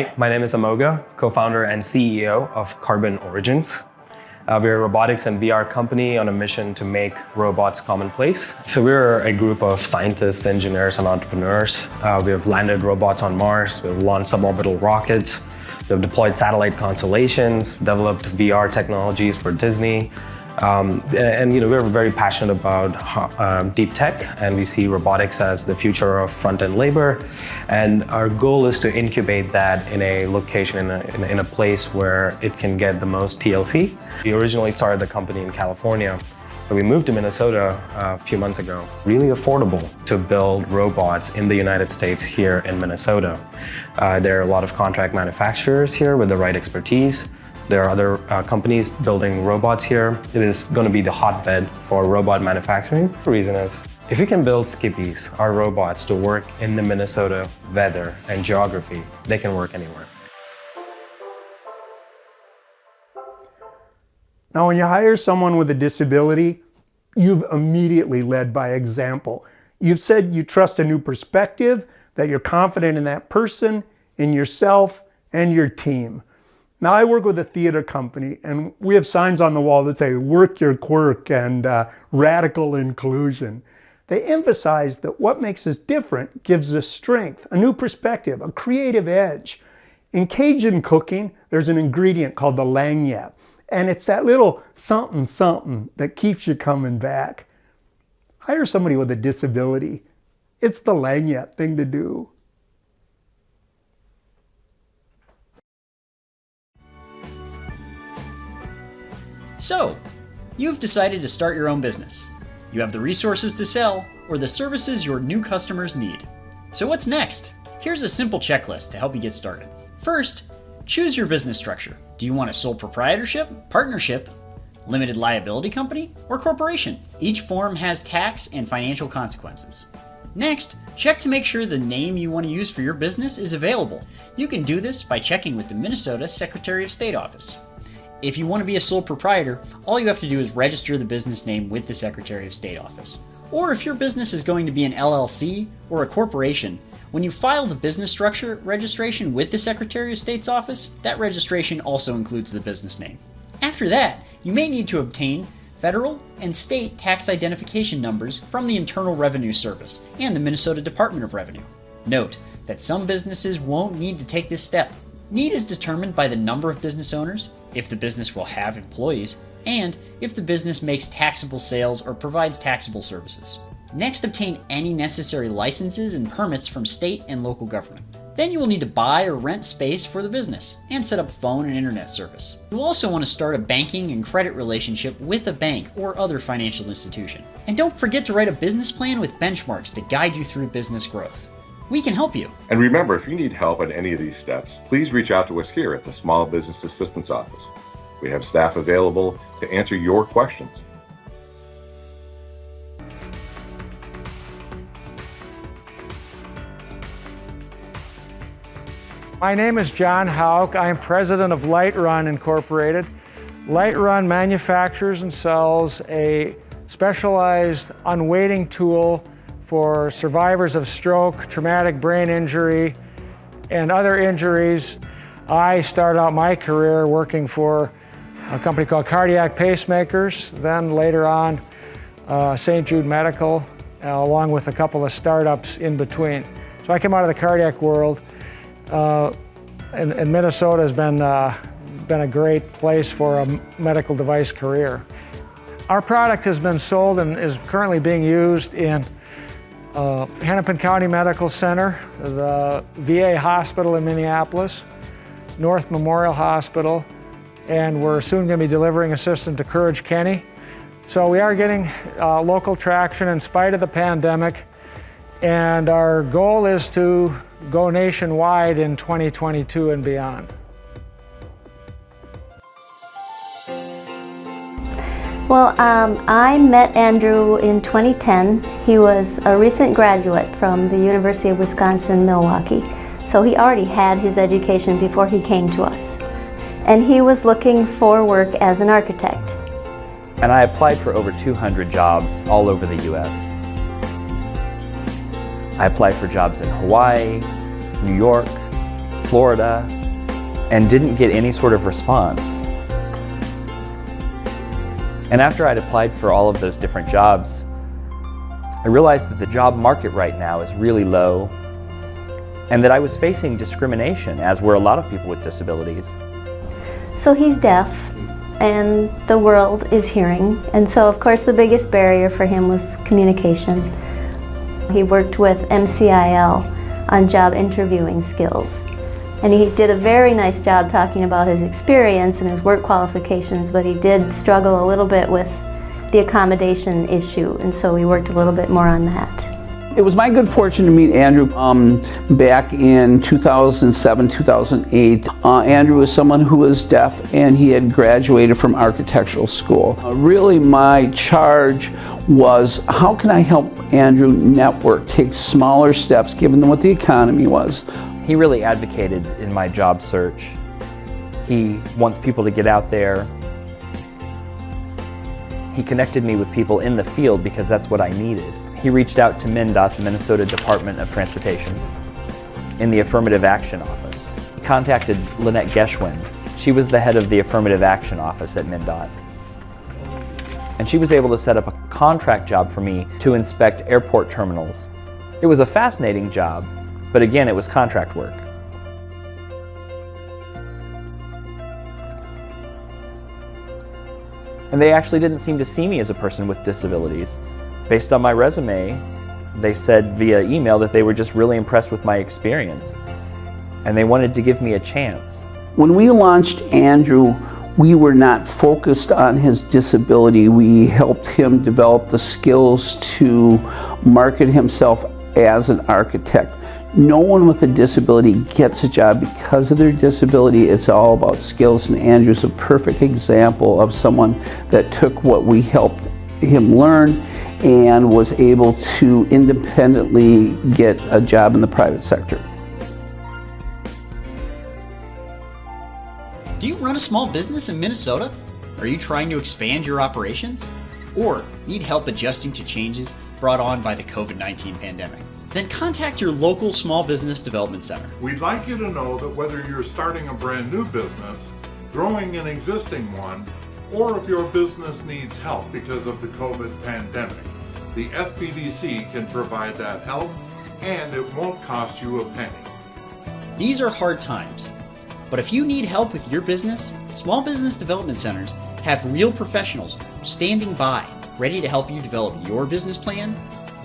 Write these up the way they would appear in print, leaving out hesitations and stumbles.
Hey, my name is Amoga, co-founder and CEO of Carbon Origins. We're a robotics and VR company on a mission to make robots commonplace. So we're a group of scientists, engineers, and entrepreneurs. We have landed robots on Mars, we've launched suborbital rockets, we've deployed satellite constellations, developed VR technologies for Disney. We're very passionate about deep tech, and we see robotics as the future of front-end labor. And our goal is to incubate that in a location, in a place where it can get the most TLC. We originally started the company in California, but we moved to Minnesota a few months ago. Really affordable to build robots in the United States here in Minnesota. There are a lot of contract manufacturers here with the right expertise. There are other companies building robots here. It is going to be the hotbed for robot manufacturing. The reason is, if we can build Skippies, our robots, to work in the Minnesota weather and geography, they can work anywhere. Now, when you hire someone with a disability, you've immediately led by example. You've said you trust a new perspective, that you're confident in that person, in yourself, and your team. Now, I work with a theater company, and we have signs on the wall that say, "Work your quirk," and radical inclusion. They emphasize that what makes us different gives us strength, a new perspective, a creative edge. In Cajun cooking, there's an ingredient called the lagniappe, and it's that little something something that keeps you coming back. Hire somebody with a disability. It's the lagniappe thing to do. So, you've decided to start your own business. You have the resources to sell or the services your new customers need. So what's next? Here's a simple checklist to help you get started. First, choose your business structure. Do you want a sole proprietorship, partnership, limited liability company, or corporation? Each form has tax and financial consequences. Next, check to make sure the name you want to use for your business is available. You can do this by checking with the Minnesota Secretary of State office. If you want to be a sole proprietor, all you have to do is register the business name with the Secretary of State office. Or if your business is going to be an LLC or a corporation, when you file the business structure registration with the Secretary of State's office, that registration also includes the business name. After that, you may need to obtain federal and state tax identification numbers from the Internal Revenue Service and the Minnesota Department of Revenue. Note that some businesses won't need to take this step. Need is determined by the number of business owners, if the business will have employees, and if the business makes taxable sales or provides taxable services. Next, obtain any necessary licenses and permits from state and local government. Then you will need to buy or rent space for the business and set up phone and internet service. You'll also want to start a banking and credit relationship with a bank or other financial institution. And don't forget to write a business plan with benchmarks to guide you through business growth. We can help you. And remember, if you need help on any of these steps, please reach out to us here at the Small Business Assistance Office. We have staff available to answer your questions. My name is John Hauk. I am president of LightRun Incorporated. LightRun manufactures and sells a specialized unweighting tool for survivors of stroke, traumatic brain injury, and other injuries. I started out my career working for a company called Cardiac Pacemakers, then later on St. Jude Medical, along with a couple of startups in between. So I came out of the cardiac world, and Minnesota has been a great place for a medical device career. Our product has been sold and is currently being used in Hennepin County Medical Center, the VA Hospital in Minneapolis, North Memorial Hospital, and we're soon going to be delivering a system to Courage Kenny. So we are getting local traction in spite of the pandemic, and our goal is to go nationwide in 2022 and beyond. Well, I met Andrew in 2010. He was a recent graduate from the University of Wisconsin-Milwaukee. So he already had his education before he came to us. And he was looking for work as an architect. And I applied for over 200 jobs all over the U.S. I applied for jobs in Hawaii, New York, Florida, and didn't get any sort of response. And after I'd applied for all of those different jobs, I realized that the job market right now is really low, and that I was facing discrimination, as were a lot of people with disabilities. So he's deaf, and the world is hearing, and so of course the biggest barrier for him was communication. He worked with MCIL on job interviewing skills, and he did a very nice job talking about his experience and his work qualifications, but he did struggle a little bit with the accommodation issue, and so we worked a little bit more on that. It was my good fortune to meet Andrew back in 2007, 2008. Andrew was someone who was deaf, and he had graduated from architectural school. Really my charge was, how can I help Andrew network, take smaller steps given what the economy was. He really advocated in my job search. He wants people to get out there. He connected me with people in the field because that's what I needed. He reached out to MnDOT, the Minnesota Department of Transportation, in the Affirmative Action Office. He contacted Lynette Geschwind. She was the head of the Affirmative Action Office at MnDOT. And she was able to set up a contract job for me to inspect airport terminals. It was a fascinating job, but again, it was contract work. And they actually didn't seem to see me as a person with disabilities. Based on my resume, they said via email that they were just really impressed with my experience, and they wanted to give me a chance. When we launched Andrew, we were not focused on his disability. We helped him develop the skills to market himself as an architect. No one with a disability gets a job because of their disability. It's all about skills, and Andrew's a perfect example of someone that took what we helped him learn and was able to independently get a job in the private sector. Do you run a small business in Minnesota? Are you trying to expand your operations? Or need help adjusting to changes brought on by the COVID-19 pandemic? Then contact your local Small Business Development Center. We'd like you to know that whether you're starting a brand new business, growing an existing one, or if your business needs help because of the COVID pandemic, the SBDC can provide that help, and it won't cost you a penny. These are hard times, but if you need help with your business, Small Business Development Centers have real professionals standing by, ready to help you develop your business plan,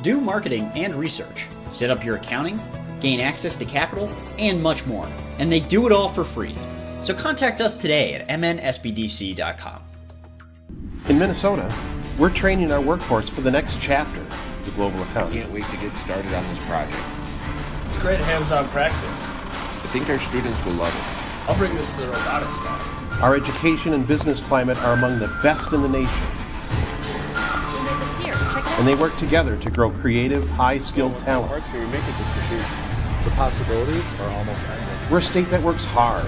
do marketing and research, set up your accounting, gain access to capital, and much more. And they do it all for free. So contact us today at mnsbdc.com. In Minnesota, we're training our workforce for the next chapter of the global economy. Can't wait to get started on this project. It's great hands-on practice. I think our students will love it. I'll bring this to the robotics lab. Our education and business climate are among the best in the nation. And they work together to grow creative, high-skilled talent. The possibilities are almost endless. We're a state that works hard,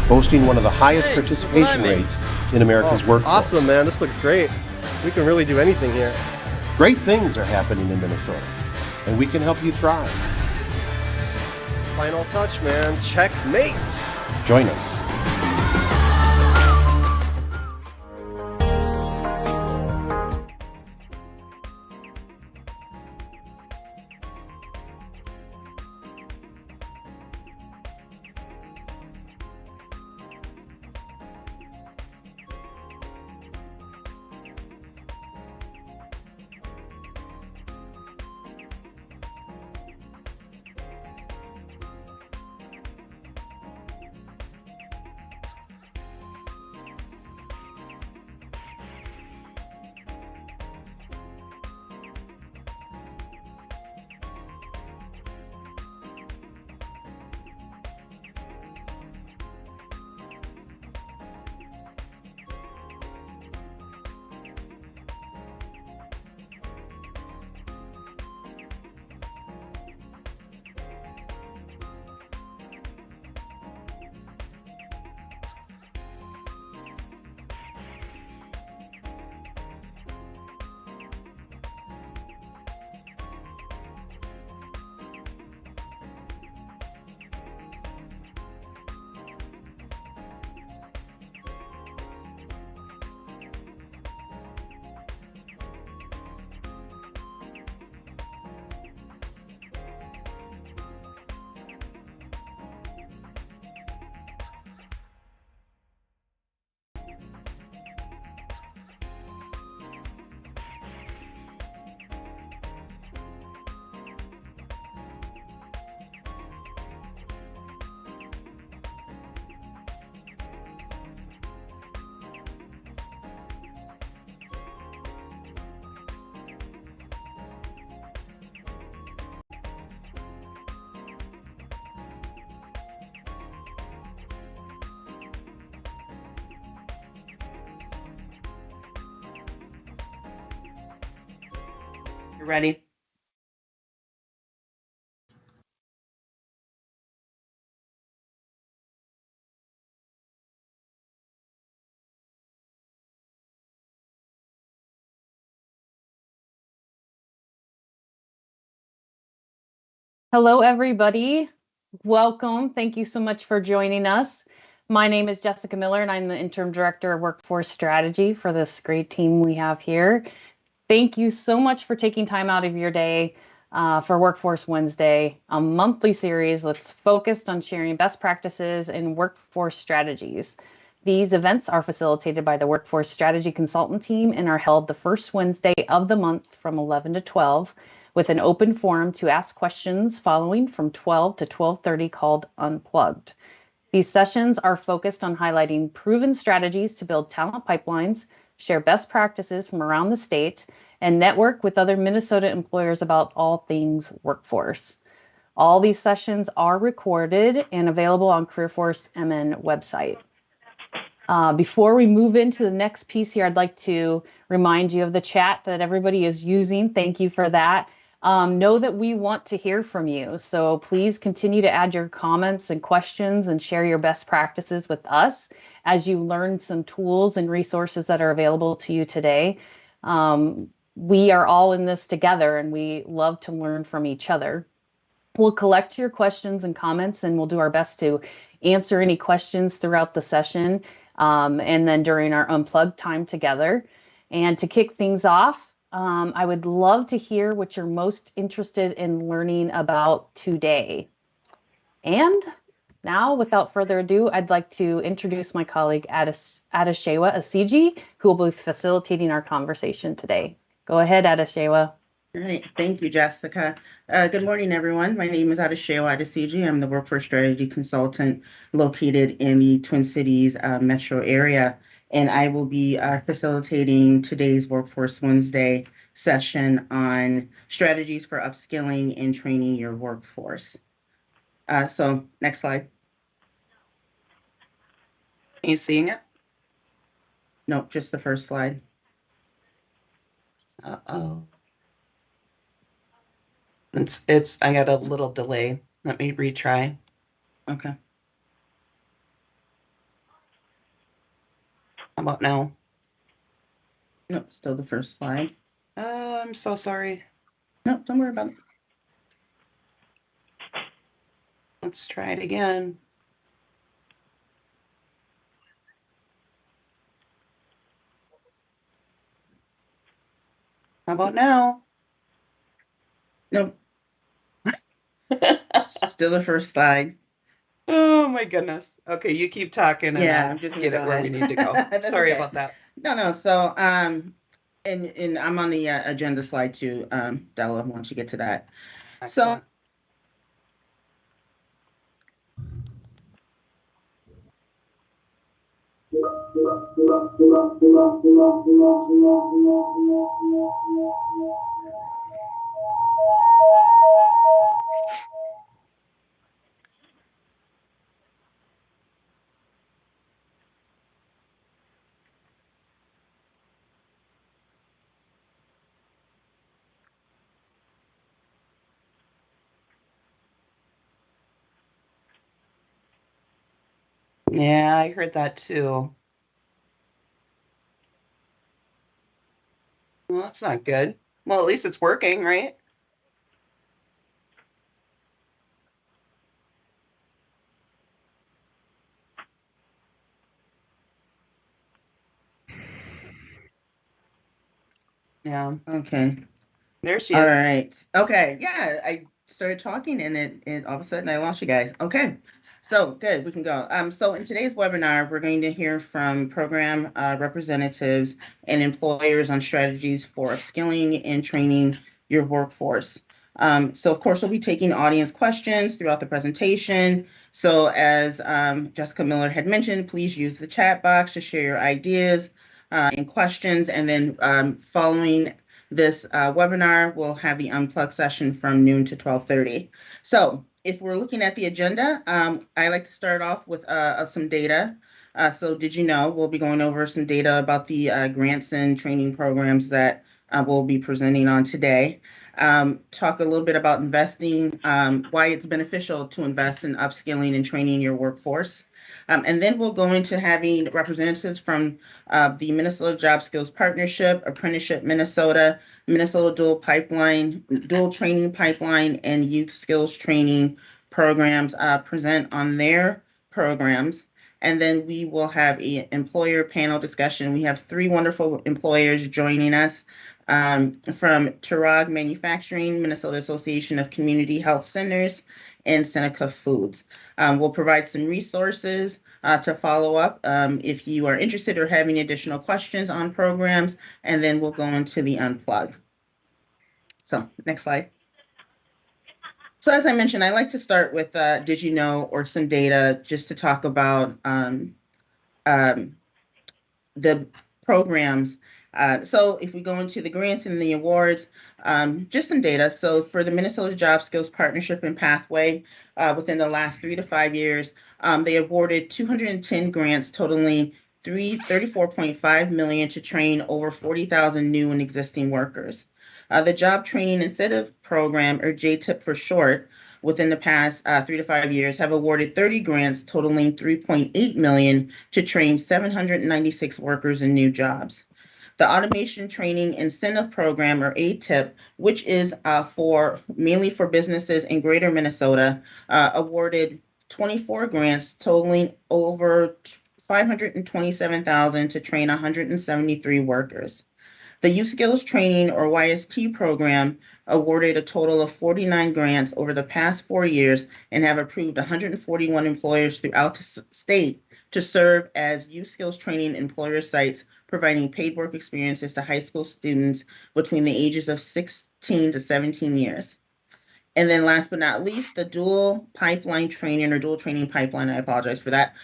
boasting one of the highest participation rates in America's workforce. Awesome, man. This looks great. We can really do anything here. Great things are happening in Minnesota, and we can help you thrive. Final touch, man. Checkmate. Join us. Ready? Hello, everybody. Welcome. Thank you so much for joining us. My name is Jessica Miller, and I'm the Interim Director of Workforce Strategy for this great team we have here. Thank you so much for taking time out of your day for Workforce Wednesday, a monthly series that's focused on sharing best practices and workforce strategies. These events are facilitated by the Workforce Strategy Consultant team and are held the first Wednesday of the month from 11 to 12, with an open forum to ask questions following from 12 to 12:30 called Unplugged. These sessions are focused on highlighting proven strategies to build talent pipelines, share best practices from around the state, and network with other Minnesota employers about all things workforce. All these sessions are recorded and available on CareerForce MN website. Before we move into the next piece here, I'd like to remind you of the chat that everybody is using. Thank you for that. Know that we want to hear from you. So please continue to add your comments and questions and share your best practices with us as you learn some tools and resources that are available to you today. We are all in this together and we love to learn from each other. We'll collect your questions and comments and we'll do our best to answer any questions throughout the session and then during our unplugged time together. And to kick things off, I would love to hear what you're most interested in learning about today. And now, without further ado, I'd like to introduce my colleague Adeshewa Asiji, who will be facilitating our conversation today. Go ahead, Adeshewa. All right. Thank you, Jessica. Good morning, everyone. My name is Adeshewa Adesiji. I'm the Workforce Strategy Consultant located in the Twin Cities metro area, and I will be facilitating today's Workforce Wednesday session on strategies for upskilling and training your workforce. So next slide. Are you seeing it? Nope, just the first slide. Uh-oh. I got a little delay. Let me retry. Okay. How about now? Nope, still the first slide. I'm so sorry. Nope, don't worry about it. Let's try it again. How about now? Nope. Still the first slide. Oh my goodness. Okay, you keep talking and I'm just get it where we need to go. Sorry about that. No. So and I'm on the agenda slide too, Della, once you get to that. Excellent. Yeah, I heard that too. Well, that's not good. Well, at least it's working, right? Yeah. Okay. There she is. All right. Okay. Yeah, I started talking and it all of a sudden I lost you guys. Okay. So good, we can go. So in today's webinar, we're going to hear from program representatives and employers on strategies for upskilling and training your workforce. So of course, we'll be taking audience questions throughout the presentation. So as Jessica Miller had mentioned, please use the chat box to share your ideas and questions. And then following this webinar, we'll have the unplugged session from noon to 12:30. So if we're looking at the agenda, I like to start off with some data. So did you know we'll be going over some data about the grants and training programs that will be presenting on today. Talk a little bit about investing, why it's beneficial to invest in upskilling and training your workforce. And then we'll go into having representatives from the Minnesota Job Skills Partnership, Apprenticeship Minnesota, Minnesota Dual Training Pipeline, and Youth Skills Training programs present on their programs. And then we will have an employer panel discussion. We have 3 wonderful employers joining us from Turog Manufacturing, Minnesota Association of Community Health Centers, and Seneca Foods. We'll provide some resources to follow up if you are interested or having additional questions on programs, and then we'll go into the unplug. So next slide. So as I mentioned, I like to start with did you know, or some data just to talk about the programs. So if we go into the grants and the awards, just some data. So for the Minnesota Job Skills Partnership and Pathway, within the last 3 to 5 years, they awarded 210 grants totaling $34.5 million to train over 40,000 new and existing workers. The Job Training Incentive Program, or JTIP for short, within the past 3 to 5 years have awarded 30 grants totaling $3.8 million to train 796 workers in new jobs. The Automation Training Incentive Program, or ATIP, which is mainly for businesses in Greater Minnesota, awarded 24 grants totaling over $527,000 to train 173 workers. The Youth Skills Training, or YST program, awarded a total of 49 grants over the past 4 years and have approved 141 employers throughout the state to serve as youth skills training employer sites, providing paid work experiences to high school students between the ages of 16 to 17 years. And then last but not least, the Dual Training Pipeline, I apologize for that,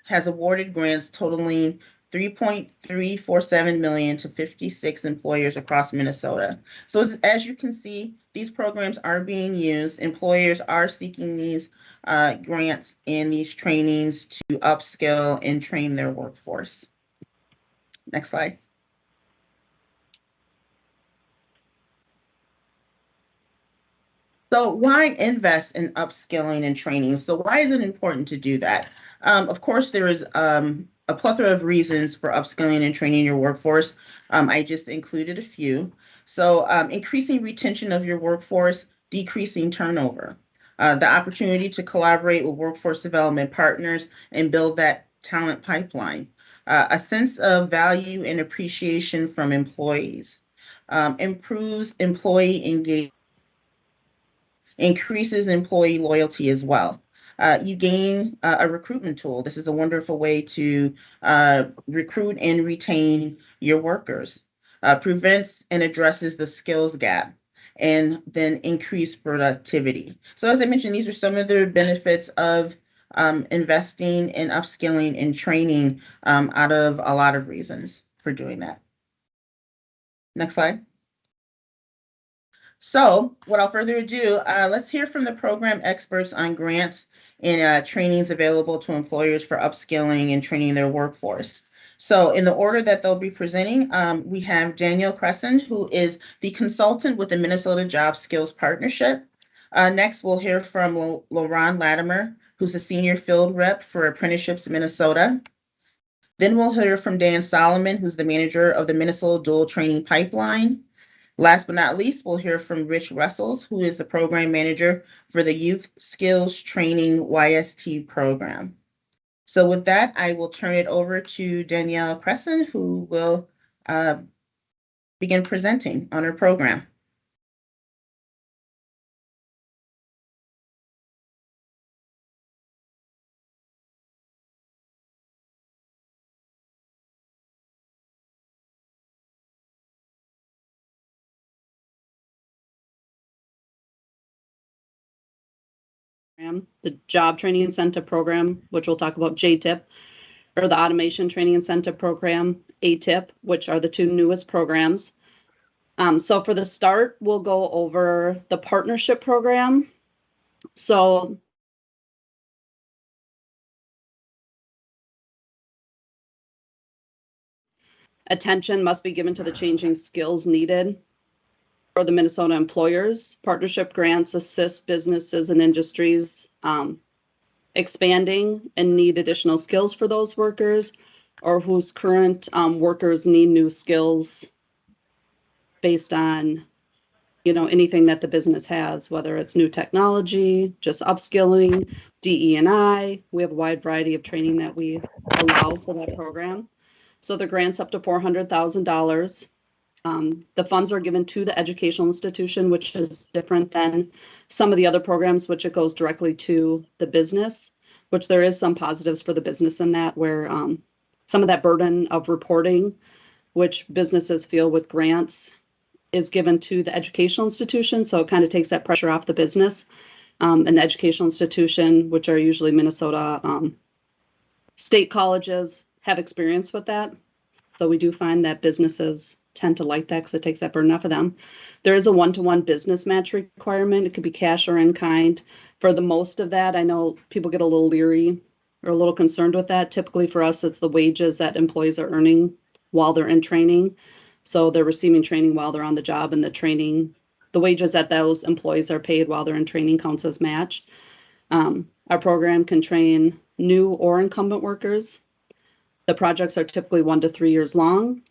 has awarded grants totaling $3.347 million to 56 employers across Minnesota. So as you can see, these programs are being used. Employers are seeking these grants and these trainings to upskill and train their workforce. Next slide. So why invest in upskilling and training? So why is it important to do that? Of course, there is a plethora of reasons for upskilling and training your workforce. I just included a few. So increasing retention of your workforce, decreasing turnover, the opportunity to collaborate with workforce development partners and build that talent pipeline, a sense of value and appreciation from employees, improves employee engagement, increases employee loyalty as well. You gain a recruitment tool. This is a wonderful way to recruit and retain your workers. Prevents and addresses the skills gap, and then increase productivity. So as I mentioned, these are some of the benefits of investing in upskilling and training out of a lot of reasons for doing that. Next slide. So without further ado, let's hear from the program experts on grants and trainings available to employers for upskilling and training their workforce. So in the order that they'll be presenting, we have Danielle Crescent, who is the consultant with the Minnesota Job Skills Partnership. Next, we'll hear from LaRon Latimer, who's a senior field rep for Apprenticeships Minnesota. Then we'll hear from Dan Solomon, who's the manager of the Minnesota Dual Training Pipeline. Last but not least, we'll hear from Rich Russels, who is the program manager for the Youth Skills Training YST program. So with that, I will turn it over to Danielle Crescent, who will begin presenting on her program. The Job Training Incentive Program, which we'll talk about JTIP, or the Automation Training Incentive Program, ATIP, which are the 2 newest programs. So for the start, we'll go over the partnership program. So Attention must be given to the changing skills needed for the Minnesota employers. Partnership grants assist businesses and industries expanding and need additional skills for those workers, or whose current workers need new skills based on anything that the business has, whether it's new technology, just upskilling, DE&I. We have a wide variety of training that we allow for that program. So the grant's up to $400,000. The funds are given to the educational institution, which is different than some of the other programs, which it goes directly to the business, which there is some positives for the business in that, where some of that burden of reporting, which businesses feel with grants, is given to the educational institution. So it kind of takes that pressure off the business. And the educational institution, which are usually Minnesota state colleges, have experience with that. So we do find that businesses tend to like that because it takes that burden off of them. There is a one-to-one business match requirement. It could be cash or in kind. For the most of that, I know people get a little leery or a little concerned with that. Typically for us, it's the wages that employees are earning while they're in training. So they're receiving training while they're on the job, and the wages that those employees are paid while they're in training counts as match. Our program can train new or incumbent workers. The projects are typically 1 to 3 years long.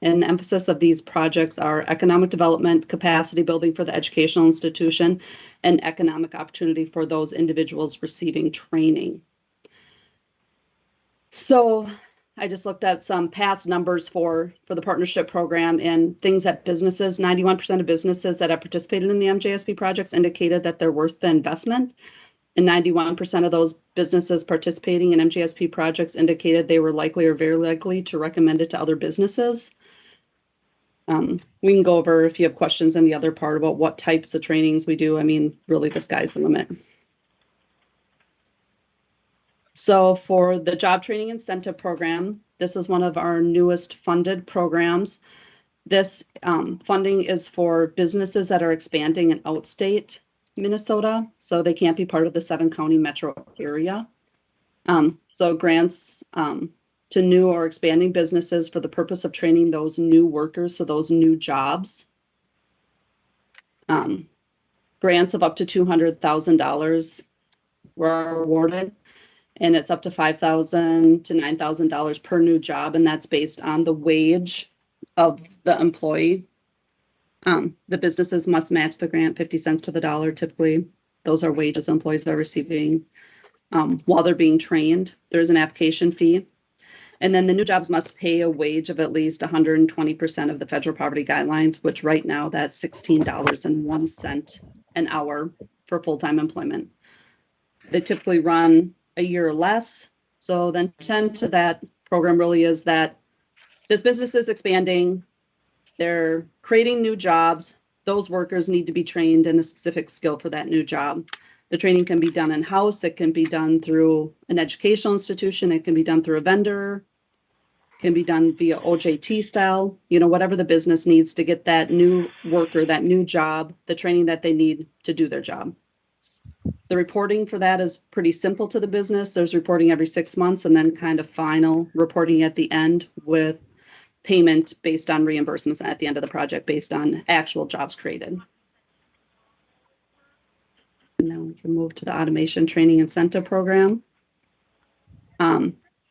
And the emphasis of these projects are economic development, capacity building for the educational institution, and economic opportunity for those individuals receiving training. So I just looked at some past numbers for the partnership program, and things that 91% of businesses that have participated in the MJSP projects indicated that they're worth the investment. And 91% of those businesses participating in MJSP projects indicated they were likely or very likely to recommend it to other businesses. We can go over if you have questions in the other part about what types of trainings we do. I mean, really the sky's the limit. So for the Job Training Incentive Program, this is one of our newest funded programs. This funding is for businesses that are expanding in outstate Minnesota, so they can't be part of the 7-county metro area. So grants to new or expanding businesses for the purpose of training those new workers, so those new jobs. Grants of up to $200,000 were awarded, and it's up to $5,000 to $9,000 per new job, and that's based on the wage of the employee. The businesses must match the grant 50 cents to the dollar. Typically, those are wages employees are receiving while they're being trained. There's an application fee. And then the new jobs must pay a wage of at least 120% of the federal poverty guidelines, which right now that's $16.01 an hour for full-time employment. They typically run a year or less. So the intent to that program really is that this business is expanding, they're creating new jobs. Those workers need to be trained in a specific skill for that new job. The training can be done in-house. It can be done through an educational institution. It can be done through a vendor. It can be done via OJT style, whatever the business needs to get that new worker, that new job, the training that they need to do their job. The reporting for that is pretty simple to the business. There's reporting every 6 months and then kind of final reporting at the end with payment based on reimbursements at the end of the project based on actual jobs created. And then we can move to the Automation Training Incentive Program.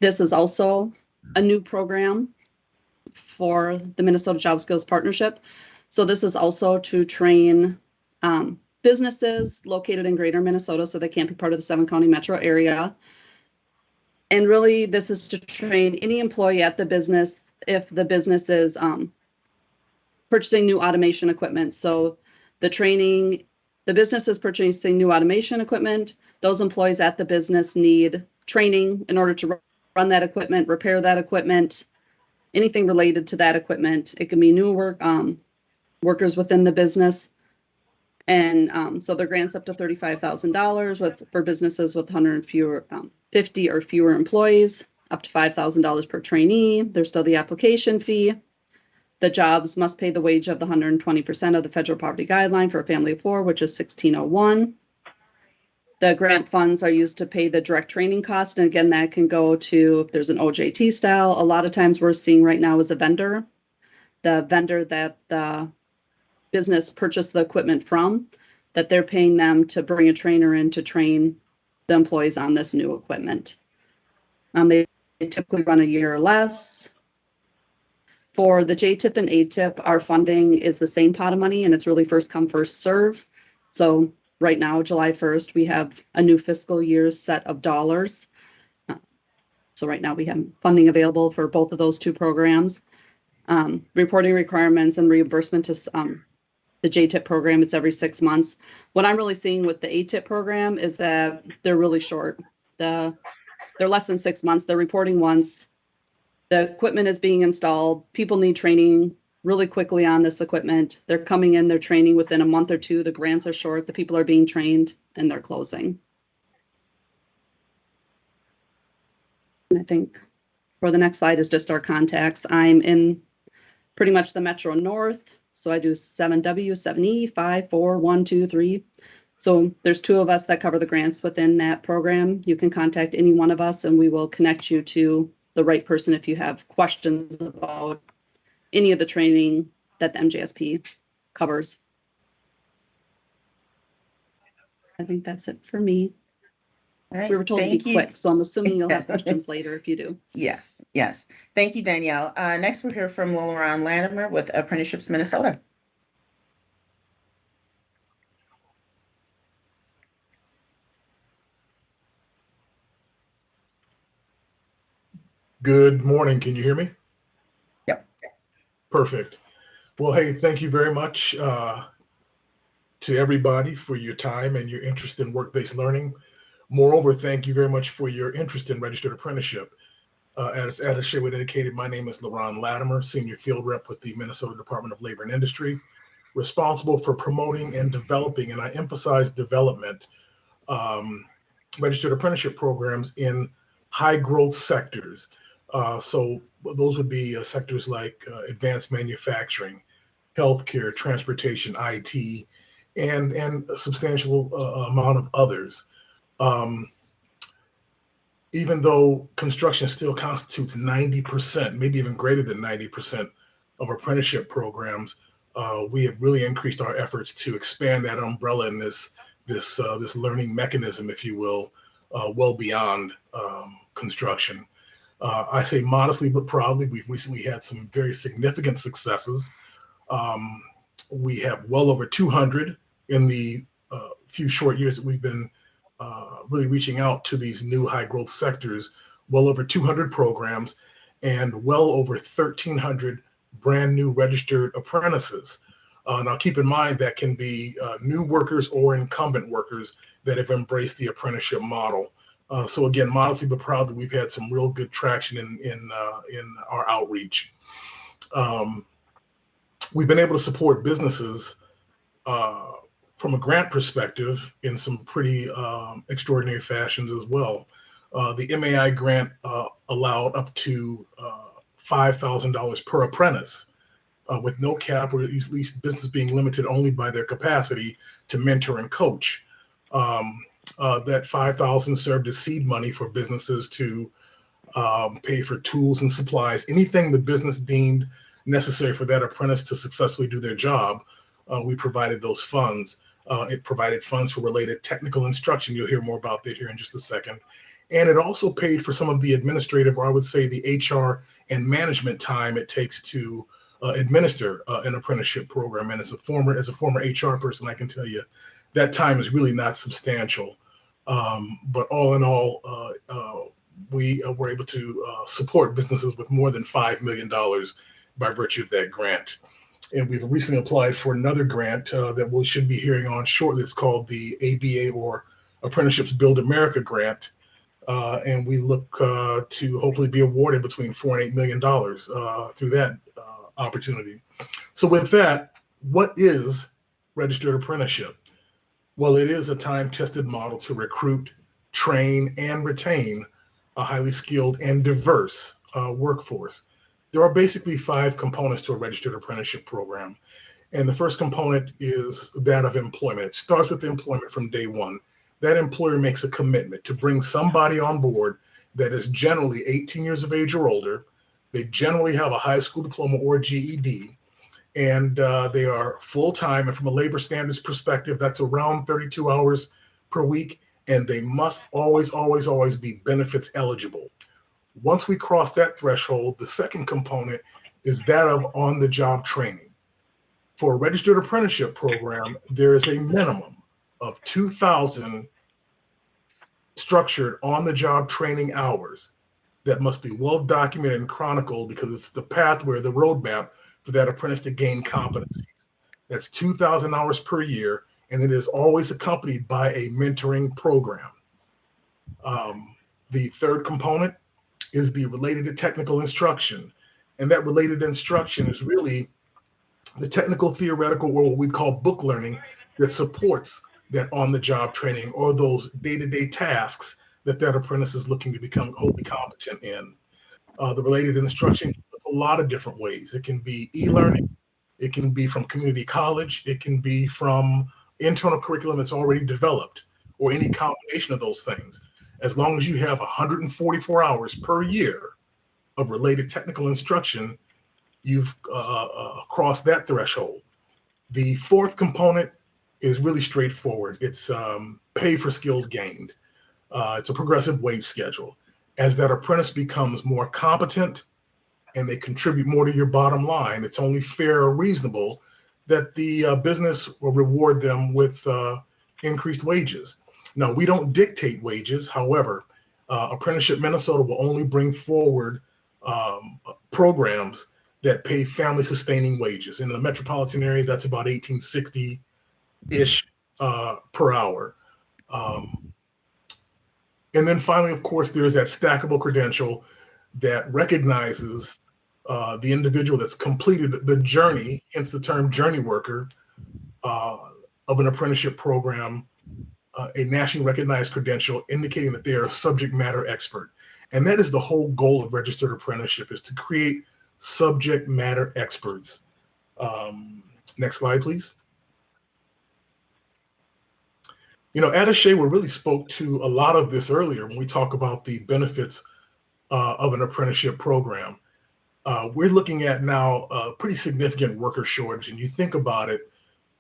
This is also a new program for the Minnesota Job Skills Partnership. So this is also to train businesses located in greater Minnesota, so they can't be part of the 7-county metro area. And really, this is to train any employee at the business if the business is purchasing new automation equipment. So the business is purchasing new automation equipment. Those employees at the business need training in order to run that equipment, repair that equipment, anything related to that equipment. It can be new workers within the business. And so their grants up to $35,000 for businesses with 150 or fewer employees, up to $5,000 per trainee. There's still the application fee. The jobs must pay the wage of the 120% of the federal poverty guideline for a family of 4, which is $16.01. The grant funds are used to pay the direct training cost. And again, that can go to, if there's an OJT style, a lot of times we're seeing right now is a vendor. The vendor that the business purchased the equipment from, that they're paying them to bring a trainer in to train the employees on this new equipment. They typically run a year or less. For the JTIP and ATIP, our funding is the same pot of money, and it's really first come, first serve. So right now, July 1st, we have a new fiscal year's set of dollars. So right now we have funding available for both of those two programs. Reporting requirements and reimbursement to the JTIP program, it's every 6 months. What I'm really seeing with the ATIP program is that they're really short. They're less than 6 months. They're reporting once. The equipment is being installed. People need training really quickly on this equipment. They're coming in, they're training within a month or two. The grants are short. The people are being trained and they're closing. And I think for the next slide is just our contacts. I'm in pretty much the Metro North. So I do 7W, 7E, 5, 4, 1, 2, 3. So there's 2 of us that cover the grants within that program. You can contact any one of us and we will connect you to the right person if you have questions about any of the training that the MJSP covers. I think that's it for me. All right, we were told to be quick, so I'm assuming you'll have questions later if you do. Yes, yes. Thank you, Danielle. Next, we'll hear from Laurent Latimer with Apprenticeships Minnesota. Good morning. Can you hear me? Yep. Perfect. Well, hey, thank you very much to everybody for your time and your interest in work-based learning. Moreover, thank you very much for your interest in registered apprenticeship. As Adeshewa indicated, my name is Laurent Latimer, Senior Field Rep with the Minnesota Department of Labor and Industry, responsible for promoting and developing, and I emphasize development, registered apprenticeship programs in high growth sectors. So those would be sectors like advanced manufacturing, healthcare, transportation, IT, and a substantial amount of others. Even though construction still constitutes 90%, maybe even greater than 90% of apprenticeship programs, we have really increased our efforts to expand that umbrella and this learning mechanism, if you will, well beyond construction. I say modestly but proudly, we've recently had some very significant successes. We have well over 200 in the few short years that we've been really reaching out to these new high growth sectors, well over 200 programs and well over 1,300 brand new registered apprentices. Now keep in mind that can be new workers or incumbent workers that have embraced the apprenticeship model. So again, modestly but proudly, we've had some real good traction in our outreach. We've been able to support businesses from a grant perspective in some pretty extraordinary fashions as well. The MAI grant allowed up to $5,000 per apprentice with no cap, or at least business being limited only by their capacity to mentor and coach. That $5,000 served as seed money for businesses to pay for tools and supplies, anything the business deemed necessary for that apprentice to successfully do their job. We provided those funds. It provided funds for related technical instruction. You'll hear more about that here in just a second. And it also paid for some of the administrative, or I would say the HR and management time it takes to administer an apprenticeship program. And as a former HR person, I can tell you that time is really not substantial. But all in all, we were able to support businesses with more than $5 million by virtue of that grant. And we've recently applied for another grant that we should be hearing on shortly. It's called the ABA, or Apprenticeships Build America grant. And we look to hopefully be awarded between $4 and $8 million through that opportunity. So with that, what is registered apprenticeship? Well, it is a time-tested model to recruit, train, and retain a highly skilled and diverse workforce. There are basically 5 components to a registered apprenticeship program. And the first component is that of employment. It starts with employment from day one. that employer makes a commitment to bring somebody on board that is generally 18 years of age or older. They generally have a high school diploma or GED, and they are full-time. And from a labor standards perspective, that's around 32 hours per week. And they must always, always, always be benefits eligible. Once we cross that threshold, the second component is that of on-the-job training. For a registered apprenticeship program, there is a minimum of 2,000 structured on-the-job training hours that must be well documented and chronicled, because it's the pathway, the roadmap for that apprentice to gain competencies. That's 2,000 hours per year, and it is always accompanied by a mentoring program. The third component is the related to technical instruction. And that related instruction is really the technical, theoretical, or what we call book learning that supports that on-the-job training or those day-to-day tasks that apprentice is looking to become wholly competent in. The related instruction can look a lot of different ways. It can be e-learning, it can be from community college, it can be from internal curriculum that's already developed, or any combination of those things. As long as you have 144 hours per year of related technical instruction, you've crossed that threshold. The fourth component is really straightforward. It's pay for skills gained. It's a progressive wage schedule. As that apprentice becomes more competent and they contribute more to your bottom line, it's only fair or reasonable that the business will reward them with increased wages. Now, we don't dictate wages. However, Apprenticeship Minnesota will only bring forward programs that pay family sustaining wages. In the metropolitan area, that's about $18.60-ish per hour. And then finally, of course, there's that stackable credential that recognizes the individual that's completed the journey, hence the term journey worker, of an apprenticeship program, a nationally recognized credential indicating that they are a subject matter expert. And that is the whole goal of registered apprenticeship, is to create subject matter experts. Next slide, please. You know, Attaché really spoke to a lot of this earlier when we talk about the benefits of an apprenticeship program. We're looking at now a pretty significant worker shortage, and you think about it,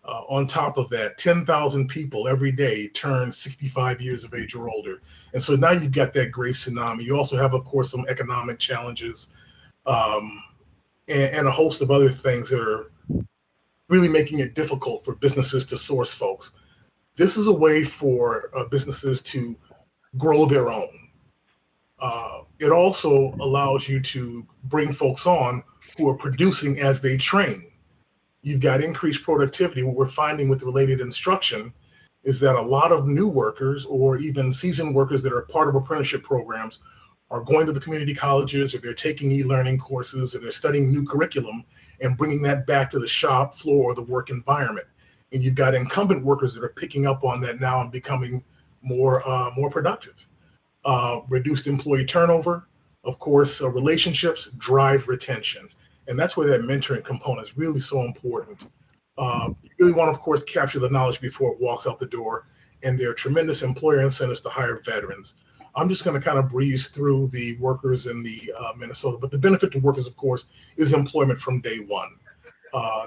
on top of that, 10,000 people every day turn 65 years of age or older. And so now you've got that gray tsunami. You also have, of course, some economic challenges and a host of other things that are really making it difficult for businesses to source folks. This is a way for businesses to grow their own. It also allows you to bring folks on who are producing as they train. You've got increased productivity. What we're finding with related instruction is that a lot of new workers or even seasoned workers that are part of apprenticeship programs are going to the community colleges, or they're taking e-learning courses, or they're studying new curriculum and bringing that back to the shop floor or the work environment. And you've got incumbent workers that are picking up on that now and becoming more productive. Reduced employee turnover, of course, relationships drive retention. And that's where that mentoring component is really so important. You really want to, of course, capture the knowledge before it walks out the door. And there are tremendous employer incentives to hire veterans. I'm just going to kind of breeze through the workers in the Minnesota, but the benefit to workers, of course, is employment from day one.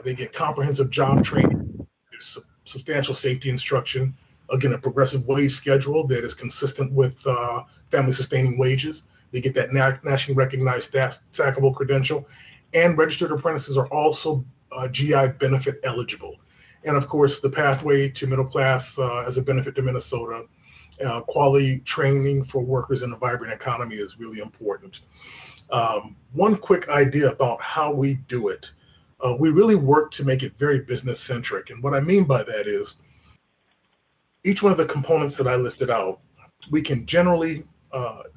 They get comprehensive job training, there's substantial safety instruction, again, a progressive wage schedule that is consistent with family sustaining wages. They get that nationally recognized stackable credential, and registered apprentices are also GI benefit eligible. And of course, the pathway to middle class as a benefit to Minnesota. Quality training for workers in a vibrant economy is really important. One quick idea about how we do it. We really work to make it very business centric. And what I mean by that is each one of the components that I listed out, we can generally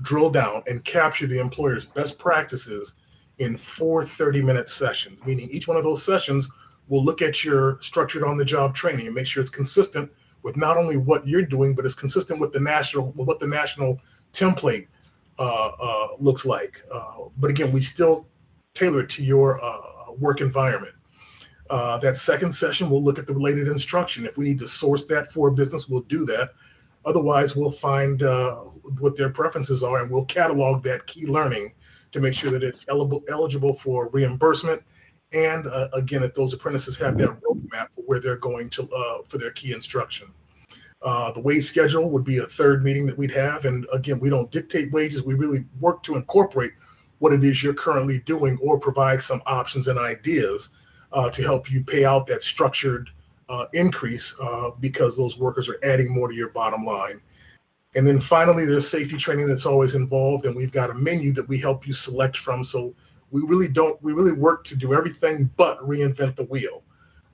drill down and capture the employer's best practices in 4 30-minute sessions, meaning each one of those sessions will look at your structured on-the-job training and make sure it's consistent with not only what you're doing, but it's consistent with what the national template looks like. But again, we still tailor it to your work environment. That second session, we'll look at the related instruction. If we need to source that for a business, we'll do that. Otherwise, we'll find what their preferences are, and we'll catalog that key learning to make sure that it's eligible for reimbursement. And again, if those apprentices have that roadmap for where they're going to for their key instruction. The wage schedule would be a third meeting that we'd have. And again, we don't dictate wages. We really work to incorporate what it is you're currently doing or provide some options and ideas to help you pay out that structured increase because those workers are adding more to your bottom line. And then finally, there's safety training that's always involved, and we've got a menu that we help you select from. So we really work to do everything but reinvent the wheel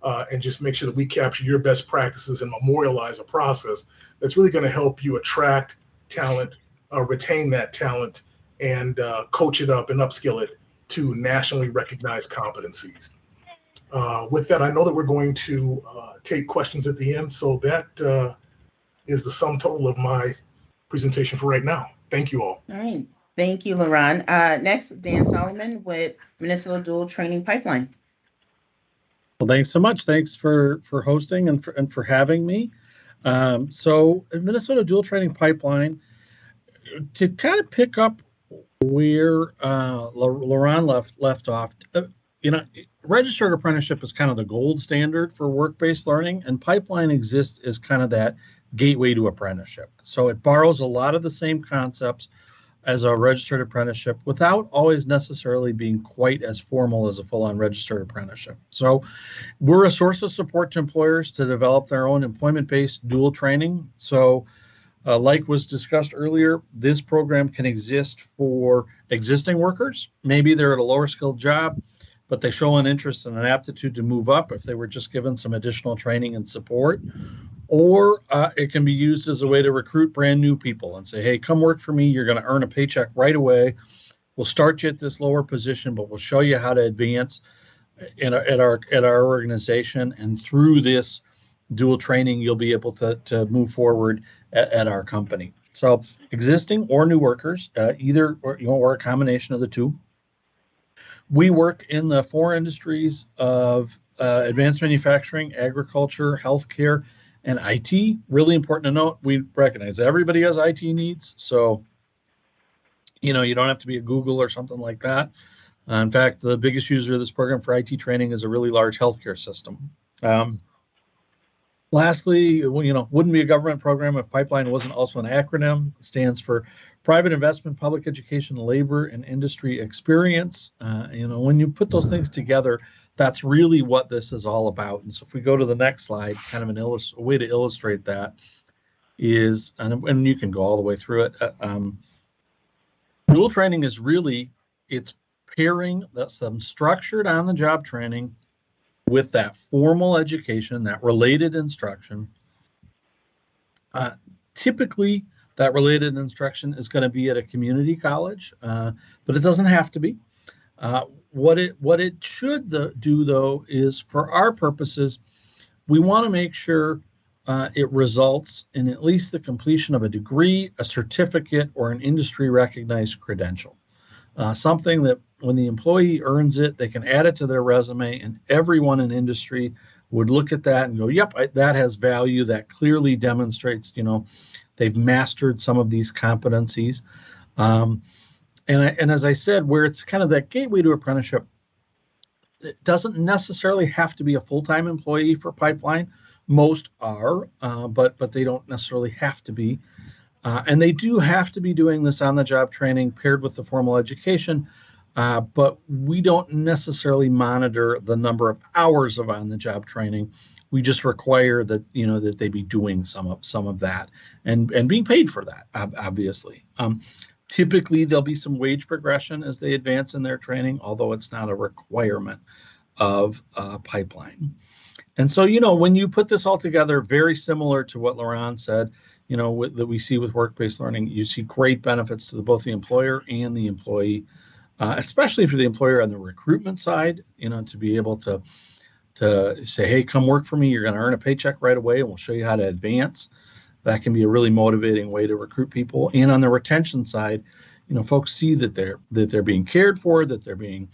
and just make sure that we capture your best practices and memorialize a process that's really going to help you attract talent, retain that talent, and coach it up and upskill it to nationally recognized competencies. With that, I know that we're going to take questions at the end. So that is the sum total of my presentation for right now. Thank you all. All right. Thank you, Laron. Next, Dan Solomon with Municipal Dual Training Pipeline. Well, thanks so much. Thanks for hosting and for having me. So Minnesota Dual Training Pipeline, to kind of pick up where Laron left off, registered apprenticeship is kind of the gold standard for work-based learning, and Pipeline exists as kind of that gateway to apprenticeship. So it borrows a lot of the same concepts as a registered apprenticeship without always necessarily being quite as formal as a full-on registered apprenticeship. So we're a source of support to employers to develop their own employment-based dual training. So like was discussed earlier, this program can exist for existing workers. Maybe they're at a lower skilled job, but they show an interest and an aptitude to move up if they were just given some additional training and support. Or it can be used as a way to recruit brand new people and say, hey, come work for me. You're going to earn a paycheck right away. We'll start you at this lower position, but we'll show you how to advance at our organization. And through this dual training, you'll be able to move forward at our company. So existing or new workers, either or a combination of the two. We work in the 4 industries of advanced manufacturing, agriculture, healthcare, and IT. Really important to note, we recognize everybody has IT needs. So, you don't have to be a Google or something like that. In fact, the biggest user of this program for IT training is a really large healthcare system. Lastly, wouldn't be a government program if Pipeline wasn't also an acronym. It stands for Private Investment, Public Education, Labor, and Industry Experience. When you put those things together, that's really what this is all about. And so if we go to the next slide, kind of a way to illustrate that is, and you can go all the way through it, dual training is really, it's pairing some structured on-the-job training with that formal education, that related instruction. Typically, that related instruction is going to be at a community college, but it doesn't have to be. What it should do, though, is for our purposes, we want to make sure it results in at least the completion of a degree, a certificate, or an industry-recognized credential. Something that when the employee earns it, they can add it to their resume, and everyone in industry would look at that and go, yep, that has value. That clearly demonstrates, they've mastered some of these competencies. And as I said, where it's kind of that gateway to apprenticeship, it doesn't necessarily have to be a full-time employee for Pipeline. Most are, but they don't necessarily have to be. And they do have to be doing this on-the-job training paired with the formal education, but we don't necessarily monitor the number of hours of on-the-job training. We just require that that they be doing some of that and being paid for that, obviously. Typically, there'll be some wage progression as they advance in their training, although it's not a requirement of Pipeline. And so, when you put this all together, very similar to what Laron said, that we see with work-based learning, you see great benefits to both the employer and the employee, especially for the employer on the recruitment side, to be able to say, hey, come work for me. You're going to earn a paycheck right away, and we'll show you how to advance. That can be a really motivating way to recruit people. And on the retention side, folks see that they're being cared for, that they're being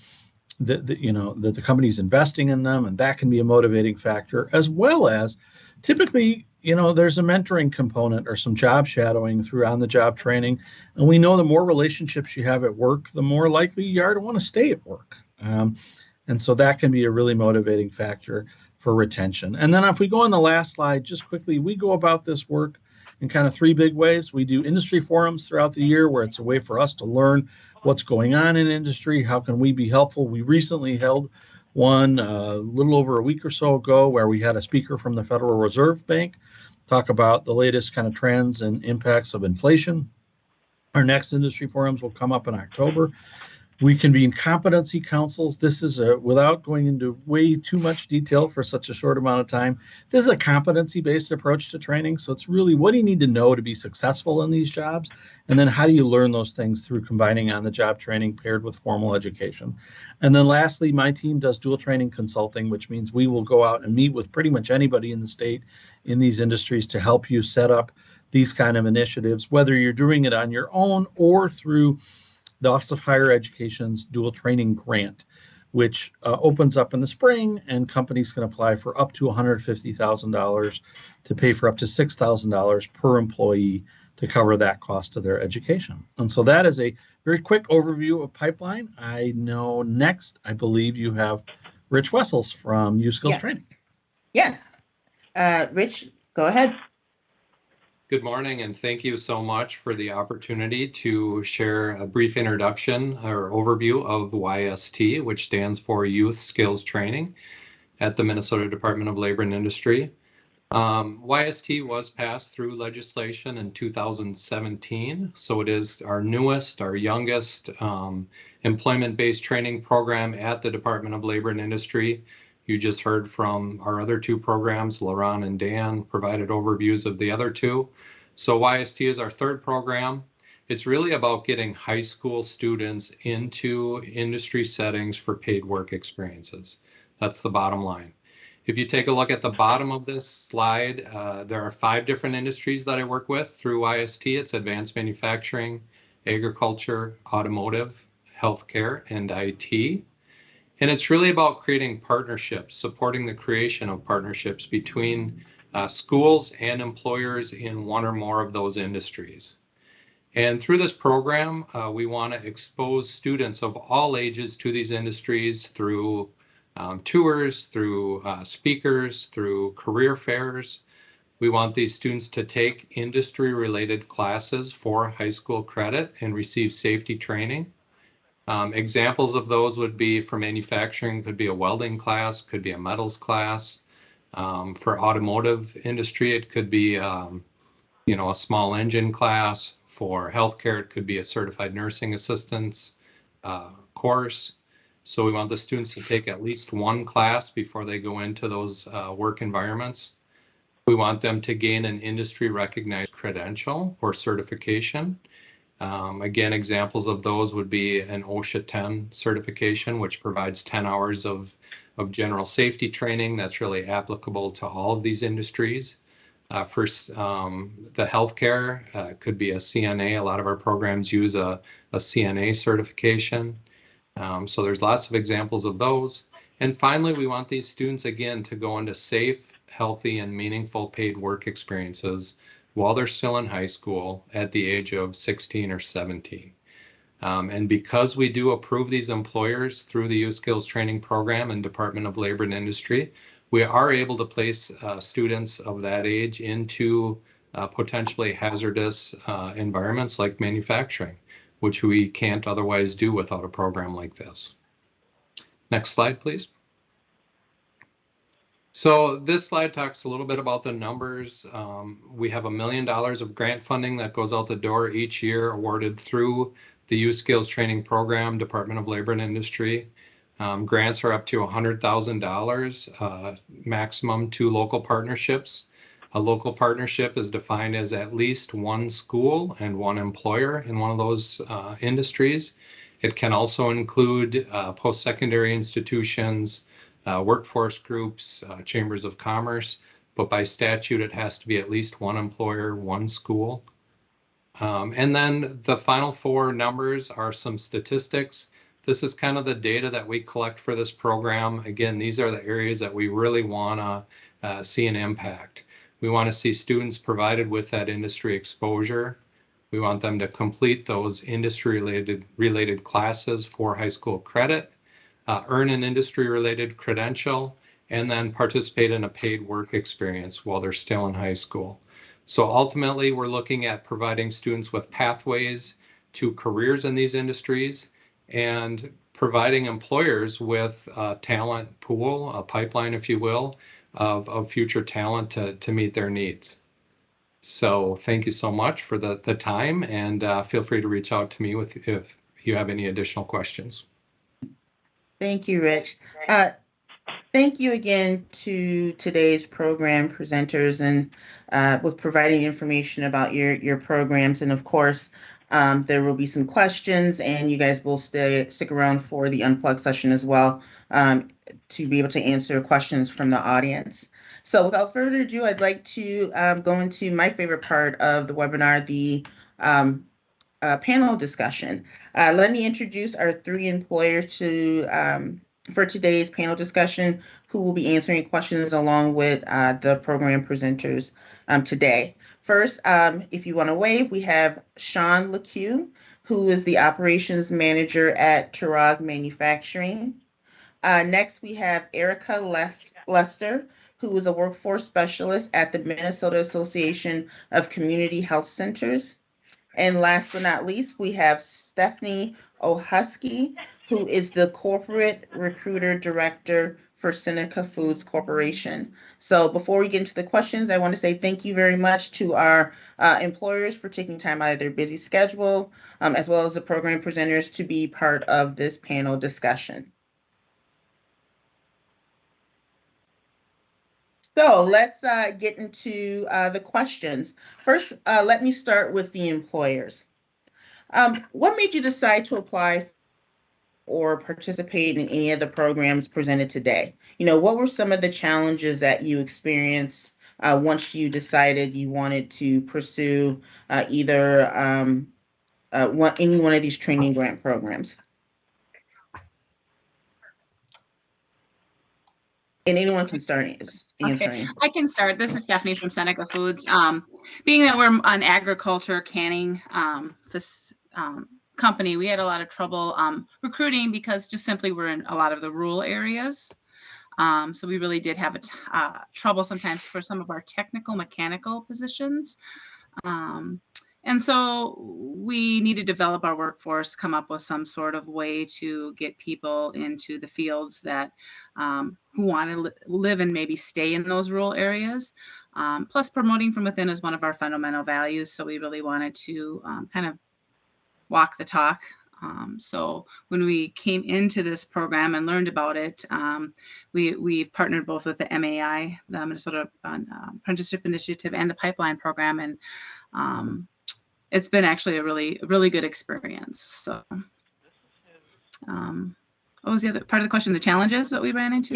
that the company's investing in them, and that can be a motivating factor, as well as typically there's a mentoring component or some job shadowing through on-the-job training. And we know the more relationships you have at work, the more likely you are to want to stay at work. And so that can be a really motivating factor for retention. And then if we go on the last slide, just quickly, we go about this work in kind of three big ways. We do industry forums throughout the year where it's a way for us to learn what's going on in industry. How can we be helpful? We recently held one a little over a week or so ago where we had a speaker from the Federal Reserve Bank talk about the latest kind of trends and impacts of inflation. Our next industry forums will come up in October. We convene competency councils. This is without going into way too much detail for such a short amount of time, this is a competency-based approach to training. So it's really, what do you need to know to be successful in these jobs? And then how do you learn those things through combining on-the-job training paired with formal education? And then lastly, my team does dual training consulting, which means we will go out and meet with pretty much anybody in the state in these industries to help you set up these kind of initiatives, whether you're doing it on your own or through the Office of Higher Education's dual training grant, which opens up in the spring, and companies can apply for up to $150,000 to pay for up to $6,000 per employee to cover that cost of their education. And so that is a very quick overview of pipeline. I know next, I believe you have Rich Wessels from Upskilling Training. Yes. Rich, go ahead. Good morning, and thank you so much for the opportunity to share a brief introduction or overview of YST, which stands for Youth Skills Training at the Minnesota Department of Labor and Industry. YST was passed through legislation in 2017, so it is our newest, our youngest employment-based training program at the Department of Labor and Industry. You just heard from our other two programs. Laurent and Dan provided overviews of the other two. So YST is our third program. It's really about getting high school students into industry settings for paid work experiences. That's the bottom line. If you take a look at the bottom of this slide, there are 5 different industries that I work with through YST. It's advanced manufacturing, agriculture, automotive, healthcare, and IT. And it's really about creating partnerships, supporting the creation of partnerships between schools and employers in one or more of those industries. And through this program, we want to expose students of all ages to these industries through tours, through speakers, through career fairs. We want these students to take industry-related classes for high school credit and receive safety training. Examples of those would be for manufacturing, could be a welding class, could be a metals class. For automotive industry, it could be a small engine class. For healthcare, it could be a certified nursing assistance course. So we want the students to take at least one class before they go into those work environments. We want them to gain an industry recognized credential or certification. Again, examples of those would be an OSHA 10 certification, which provides 10 hours of general safety training that's really applicable to all of these industries. First, the healthcare could be a CNA. A lot of our programs use a CNA certification. So there's lots of examples of those. And finally, we want these students, again, to go into safe, healthy, and meaningful paid work experiences while they're still in high school at the age of 16 or 17. And because we do approve these employers through the Youth Skills Training Program and Department of Labor and Industry, we are able to place students of that age into potentially hazardous environments like manufacturing, which we can't otherwise do without a program like this. Next slide, please. So this slide talks a little bit about the numbers. We have $1 million of grant funding that goes out the door each year, awarded through the Youth Skills Training Program, Department of Labor and Industry. Grants are up to $100,000, maximum 2 local partnerships. A local partnership is defined as at least 1 school and 1 employer in one of those industries. It can also include post-secondary institutions, workforce groups, chambers of commerce, but by statute it has to be at least 1 employer, 1 school. And then the final 4 numbers are some statistics. This is kind of the data that we collect for this program. Again, these are the areas that we really want to see an impact. We want to see students provided with that industry exposure. We want them to complete those industry-related classes for high school credit, earn an industry-related credential, and then participate in a paid work experience while they're still in high school. So ultimately, we're looking at providing students with pathways to careers in these industries and providing employers with a talent pool, a pipeline, if you will, of future talent to meet their needs. So thank you so much for the time, and feel free to reach out to me if you have any additional questions. Thank you, Rich. Thank you again to today's program presenters and with providing information about your programs. And of course, there will be some questions, and you guys will stick around for the unplugged session as well to be able to answer questions from the audience. So without further ado, I'd like to go into my favorite part of the webinar, the panel discussion. Let me introduce our three employers for today's panel discussion, who will be answering questions along with the program presenters today. First, if you want to wave, we have Sean LeCue, who is the operations manager at Turog Manufacturing. Next, we have Erica Lester, who is a workforce specialist at the Minnesota Association of Community Health Centers. And last but not least, we have Stephanie Ohusky, who is the Corporate Recruiter Director for Seneca Foods Corporation. So before we get into the questions, I want to say thank you very much to our employers for taking time out of their busy schedule, as well as the program presenters to be part of this panel discussion. So let's get into the questions. First, let me start with the employers. What made you decide to apply or participate in any of the programs presented today? You know, what were some of the challenges that you experienced once you decided you wanted to pursue either any one of these training grant programs? And anyone can start answering. Okay, I can start. This is Stephanie from Seneca Foods. Being that we're an agriculture canning company, we had a lot of trouble recruiting because just simply we're in a lot of the rural areas. So we really did have trouble sometimes for some of our technical mechanical positions. And so we need to develop our workforce, come up with some sort of way to get people into the fields that who want to live and maybe stay in those rural areas. Plus, promoting from within is one of our fundamental values. So we really wanted to kind of walk the talk. So when we came into this program and learned about it, we've partnered both with the MAI, the Minnesota Apprenticeship Initiative, and the Pipeline Program. And it's been actually a really good experience. So what was the other part of the question? The challenges that we ran into?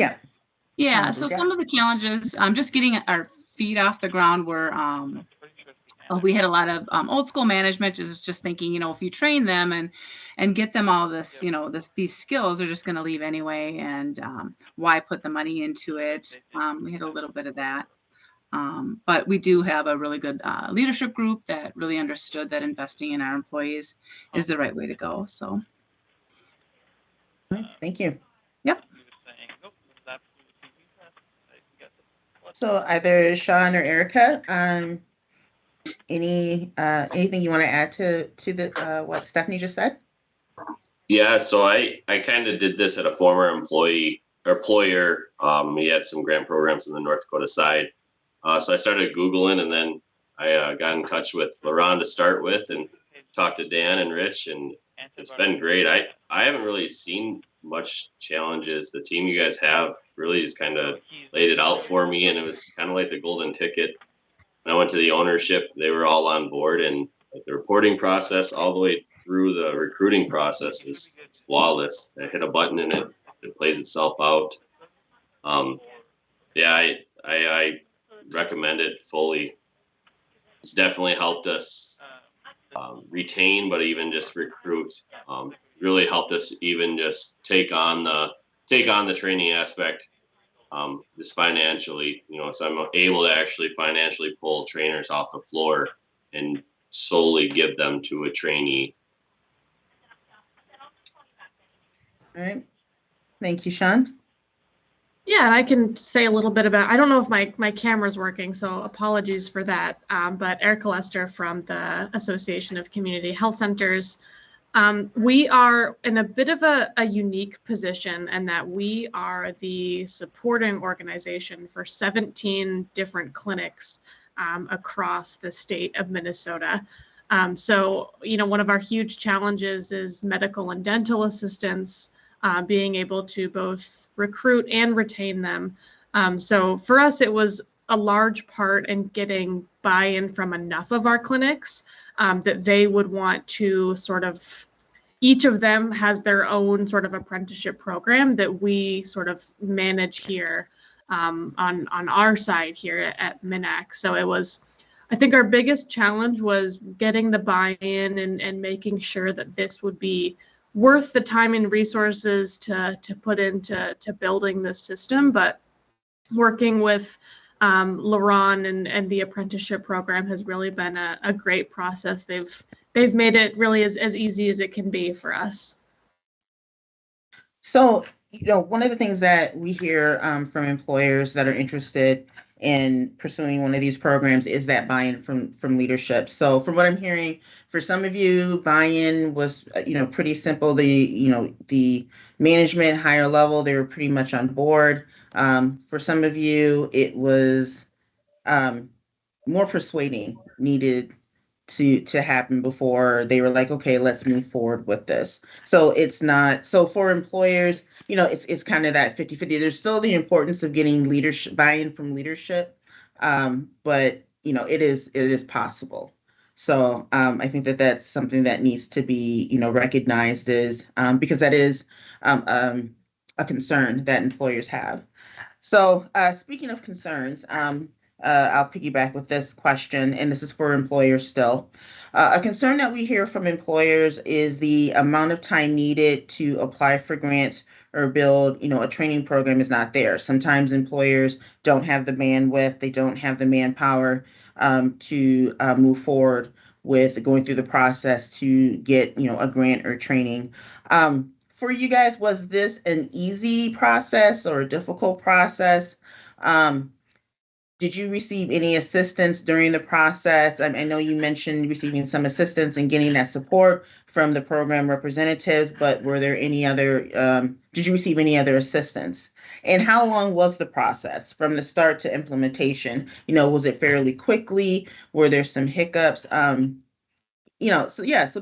Yeah. So some of the challenges, just getting our feet off the ground were, we had a lot of old school management, just thinking, you know, if you train them and get them all this, you know, these skills, they're just going to leave anyway. And why put the money into it? We had a little bit of that. But we do have a really good leadership group that really understood that investing in our employees is the right way to go. So. Thank you. Yep. So either Sean or Erica, anything you want to add to the what Stephanie just said? Yeah, so I kind of did this at a former employer. We had some grant programs in the North Dakota side. So I started Googling, and then I got in touch with Laurent to start with and talked to Dan and Rich, and it's been great. I haven't really seen much challenges. The team you guys have really just kind of laid it out for me, and it was kind of like the golden ticket. When I went to the ownership, they were all on board, and the reporting process all the way through the recruiting process is flawless. I hit a button and it plays itself out. Yeah, I recommend it fully. It's definitely helped us retain, but even just recruit. Really helped us even just take on the training aspect just financially, so I'm able to actually financially pull trainers off the floor and solely give them to a trainee. All right. Thank you, Sean. Yeah, and I can say a little bit about, I don't know if my camera's working, so apologies for that. But Erica Lester from the Association of Community Health Centers. We are in a bit of a unique position in that we are the supporting organization for 17 different clinics across the state of Minnesota. So, one of our huge challenges is medical and dental assistants, being able to both recruit and retain them. So for us, it was a large part in getting buy-in from enough of our clinics that they would want to each of them has their own sort of apprenticeship program that we sort of manage here on our side here at MINAC. So I think our biggest challenge was getting the buy-in and making sure that this would be worth the time and resources to put into building this system. But working with LaRon and the apprenticeship program has really been a great process. They've made it really as easy as it can be for us. So, one of the things that we hear from employers that are interested in pursuing one of these programs is that buy-in from leadership. So from what I'm hearing, for some of you, buy-in was, pretty simple. The management higher level, they were pretty much on board. For some of you, it was more persuading needed to happen before they were like, okay, let's move forward with this. So it's not, so for employers, it's kind of that 50-50. There's still the importance of getting leadership buy-in from leadership. But it is possible. So I think that that's something that needs to be, recognized as because that is a concern that employers have. So speaking of concerns, I'll piggyback with this question, and this is for employers still. A concern that we hear from employers is the amount of time needed to apply for grants or build, a training program is not there. Sometimes employers don't have the bandwidth, they don't have the manpower to move forward with going through the process to get, a grant or training. For you guys, was this an easy process or a difficult process? Did you receive any assistance during the process? I know you mentioned receiving some assistance and getting that support from the program representatives, but were there any other, did you receive any other assistance? And how long was the process from the start to implementation? Was it fairly quickly? Were there some hiccups? So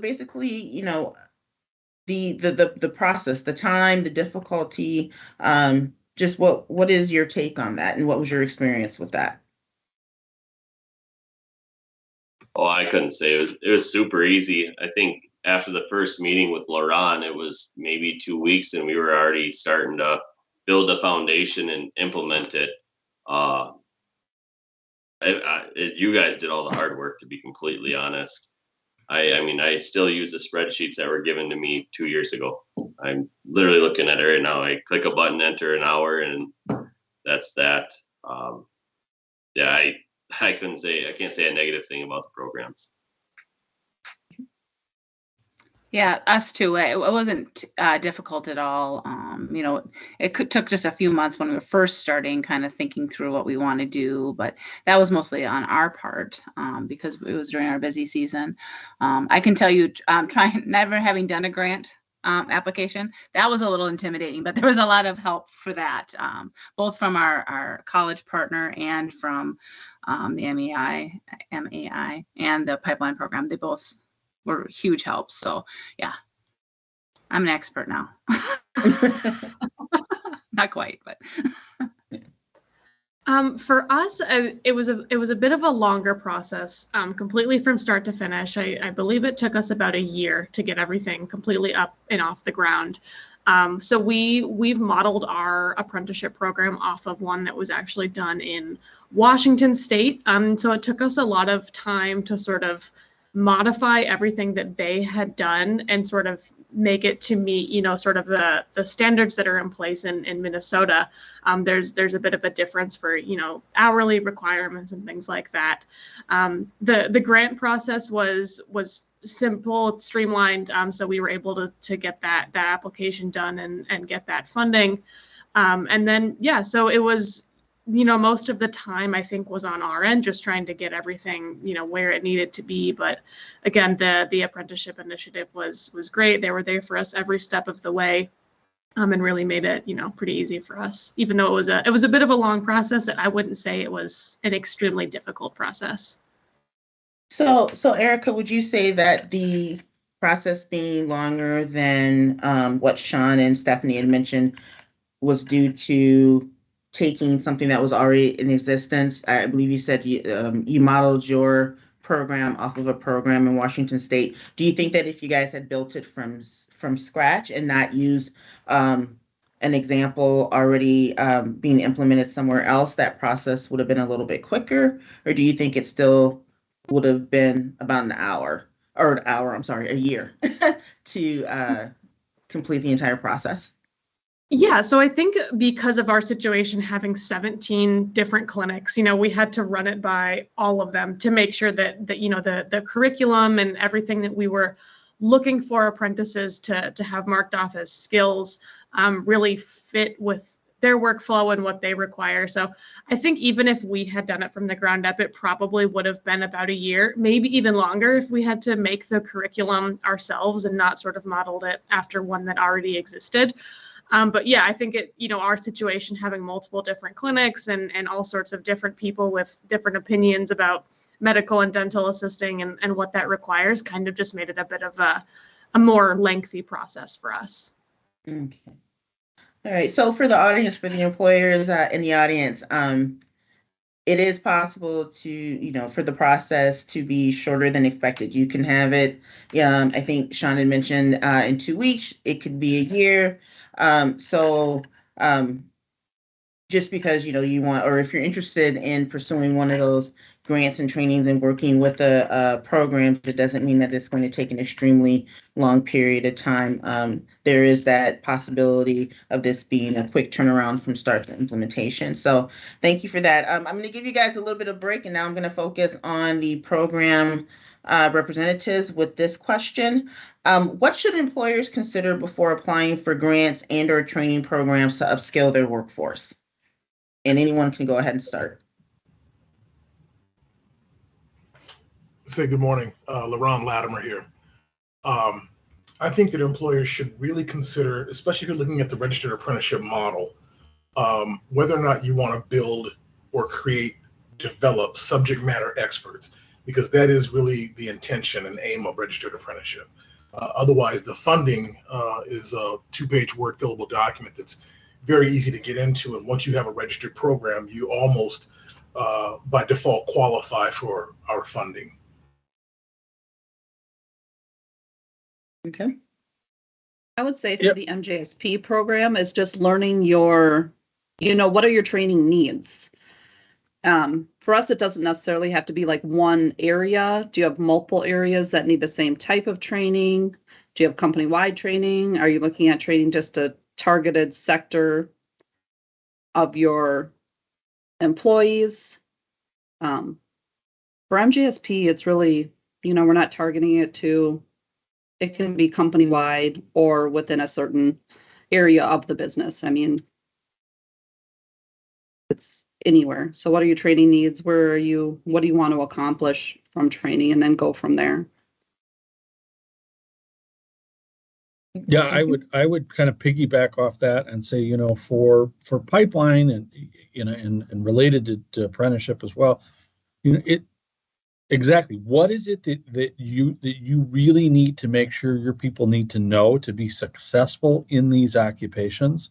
basically, the process, the time, the difficulty, just what is your take on that, and what was your experience with that? Oh, I couldn't say it was super easy. I think after the first meeting with LaRon, it was maybe 2 weeks, and we were already starting to build a foundation and implement it. You guys did all the hard work, to be completely honest. I still use the spreadsheets that were given to me 2 years ago. I'm literally looking at it right now. I click a button, enter an hour, and that's that. I can't say a negative thing about the programs. Yeah, us too. It wasn't difficult at all. It took just a few months when we were first starting, kind of thinking through what we want to do, but that was mostly on our part because it was during our busy season. I can tell you, never having done a grant application, that was a little intimidating, but there was a lot of help for that, both from our college partner and from the MAI and the pipeline program. They both were huge helps. So yeah, I'm an expert now. Not quite, but. For us, it was a bit of a longer process, completely from start to finish. I believe it took us about a year to get everything completely up and off the ground. So we've modeled our apprenticeship program off of one that was actually done in Washington State. So it took us a lot of time to sort of modify everything that they had done and sort of make it to meet, sort of the standards that are in place in Minnesota. There's a bit of a difference for, hourly requirements and things like that. The grant process was simple, streamlined. So we were able to get that application done and get that funding. And then, so it was, most of the time I think was on our end, just trying to get everything, where it needed to be. But again, the apprenticeship initiative was great. They were there for us every step of the way, and really made it, pretty easy for us, even though it was a bit of a long process. I wouldn't say it was an extremely difficult process. So Erica, would you say that the process being longer than what Sean and Stephanie had mentioned was due to taking something that was already in existence? I believe you said you modeled your program off of a program in Washington State. Do you think that if you guys had built it from scratch and not used an example already being implemented somewhere else, that process would have been a little bit quicker? Or do you think it still would have been about a year to complete the entire process? Yeah, so I think because of our situation having 17 different clinics, we had to run it by all of them to make sure that the curriculum and everything that we were looking for apprentices to have marked off as skills really fit with their workflow and what they require. So I think even if we had done it from the ground up, it probably would have been about a year, maybe even longer, if we had to make the curriculum ourselves and not sort of modeled it after one that already existed. But yeah, I think our situation, having multiple different clinics and all sorts of different people with different opinions about medical and dental assisting and what that requires, kind of just made it a bit of a more lengthy process for us. Okay. All right. So for the audience, for the employers in the audience, it is possible to, for the process to be shorter than expected. You can have it, I think Sean had mentioned in 2 weeks, it could be a year. Just because, you want, or if you're interested in pursuing one of those grants and trainings and working with the programs, it doesn't mean that it's going to take an extremely long period of time. There is that possibility of this being a quick turnaround from start to implementation. So thank you for that. I'm going to give you guys a little bit of break, and now I'm going to focus on the program representatives with this question. What should employers consider before applying for grants and or training programs to upskill their workforce? And anyone can go ahead and start. Say good morning, LaRon Latimer here. I think that employers should really consider, especially if you're looking at the registered apprenticeship model, whether or not you want to build or develop subject matter experts, because that is really the intention and aim of registered apprenticeship. Otherwise, the funding is a 2-page Word fillable document that's very easy to get into. And once you have a registered program, you almost by default qualify for our funding. Okay. I would say for the MJSP program is just learning what are your training needs? For us, it doesn't necessarily have to be like one area. Do you have multiple areas that need the same type of training? Do you have company-wide training? Are you looking at training just a targeted sector of your employees? For MJSP, it's really, we're not targeting it it can be company-wide or within a certain area of the business. I mean, it's anywhere. So what are your training needs? What do you want to accomplish from training, and then go from there? Yeah, I would kind of piggyback off that and say, for pipeline and and related to apprenticeship as well, exactly what is it that you really need to make sure your people need to know to be successful in these occupations,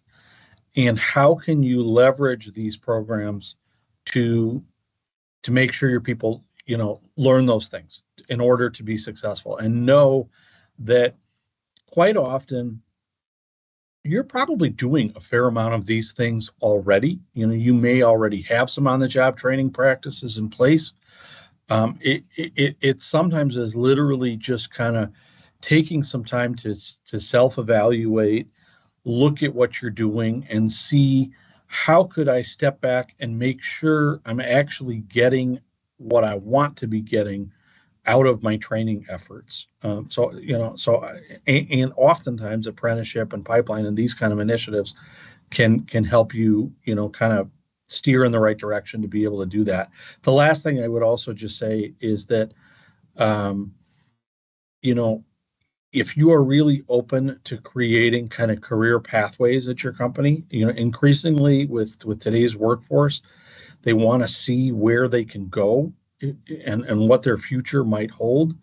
and how can you leverage these programs to make sure your people learn those things in order to be successful, and know that quite often you're probably doing a fair amount of these things already. You may already have some on-the-job training practices in place, It sometimes is literally just kind of taking some time to self-evaluate, look at what you're doing, and see how could I step back and make sure I'm actually getting what I want to be getting out of my training efforts. And oftentimes apprenticeship and pipeline and these kind of initiatives can help you, kind of steer in the right direction to be able to do that. The last thing I would also just say is that, if you are really open to creating kind of career pathways at your company, increasingly with today's workforce, they want to see where they can go and what their future might hold.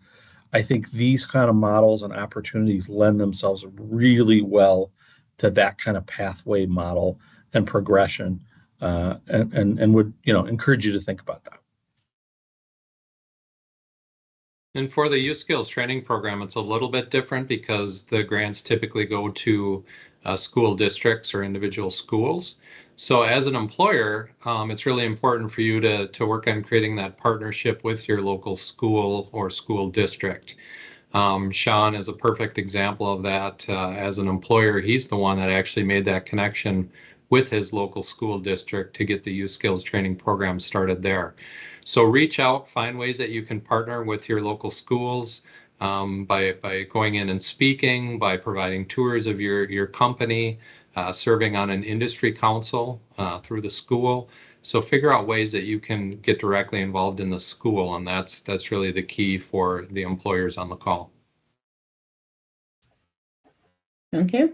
I think these kind of models and opportunities lend themselves really well to that kind of pathway model and progression, and would encourage you to think about that. And for the Youth Skills training program, it's a little bit different because the grants typically go to school districts or individual schools. So as an employer, it's really important for you to work on creating that partnership with your local school or school district. Sean is a perfect example of that. As an employer, he's the one that actually made that connection with his local school district to get the Youth Skills training program started there. So reach out, find ways that you can partner with your local schools by going in and speaking, by providing tours of your company, serving on an industry council through the school. So figure out ways that you can get directly involved in the school, and that's really the key for the employers on the call. Okay.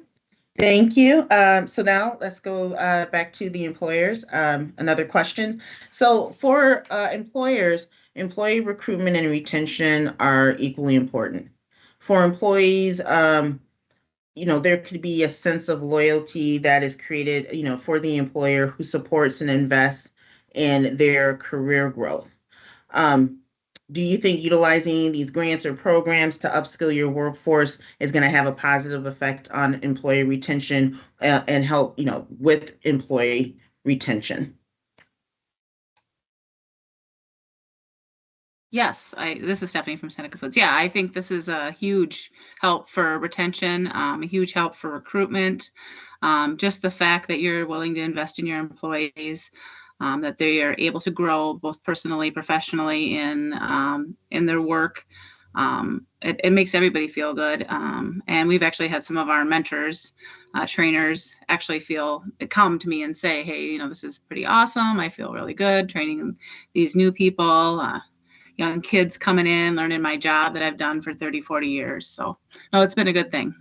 Thank you. So now let's go back to the employers. Another question. So for employers, employee recruitment and retention are equally important. For employees, there could be a sense of loyalty that is created, for the employer who supports and invests in their career growth. Do you think utilizing these grants or programs to upskill your workforce is going to have a positive effect on employee retention and help, with employee retention? Yes, this is Stephanie from Seneca Foods. Yeah, I think this is a huge help for retention, a huge help for recruitment. Just the fact that you're willing to invest in your employees, that they are able to grow both personally, professionally in their work. It makes everybody feel good. And we've actually had some of our mentors, trainers actually come to me and say, hey, this is pretty awesome. I feel really good training these new people, young kids coming in, learning my job that I've done for 30, 40 years. So no, it's been a good thing.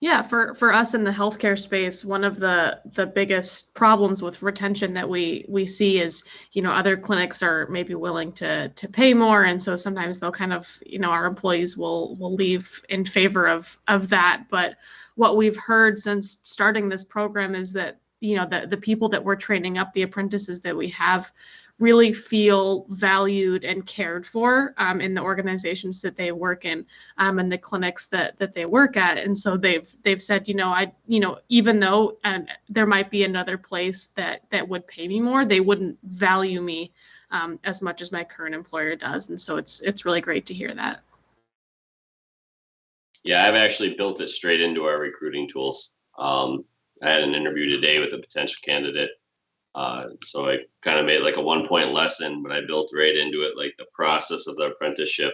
Yeah, for us in the healthcare space, one of the biggest problems with retention that we see is, other clinics are maybe willing to pay more, and so sometimes they'll kind of, our employees will leave in favor of that. But what we've heard since starting this program is that, the people that we're training up, the apprentices that we have, really feel valued and cared for in the organizations that they work in, and the clinics that they work at. And so they've said, even though there might be another place that would pay me more, they wouldn't value me as much as my current employer does. And so it's really great to hear that. Yeah, I've actually built it straight into our recruiting tools. I had an interview today with a potential candidate. So I kind of made like a 1-point lesson, but I built right into it, like the process of the apprenticeship.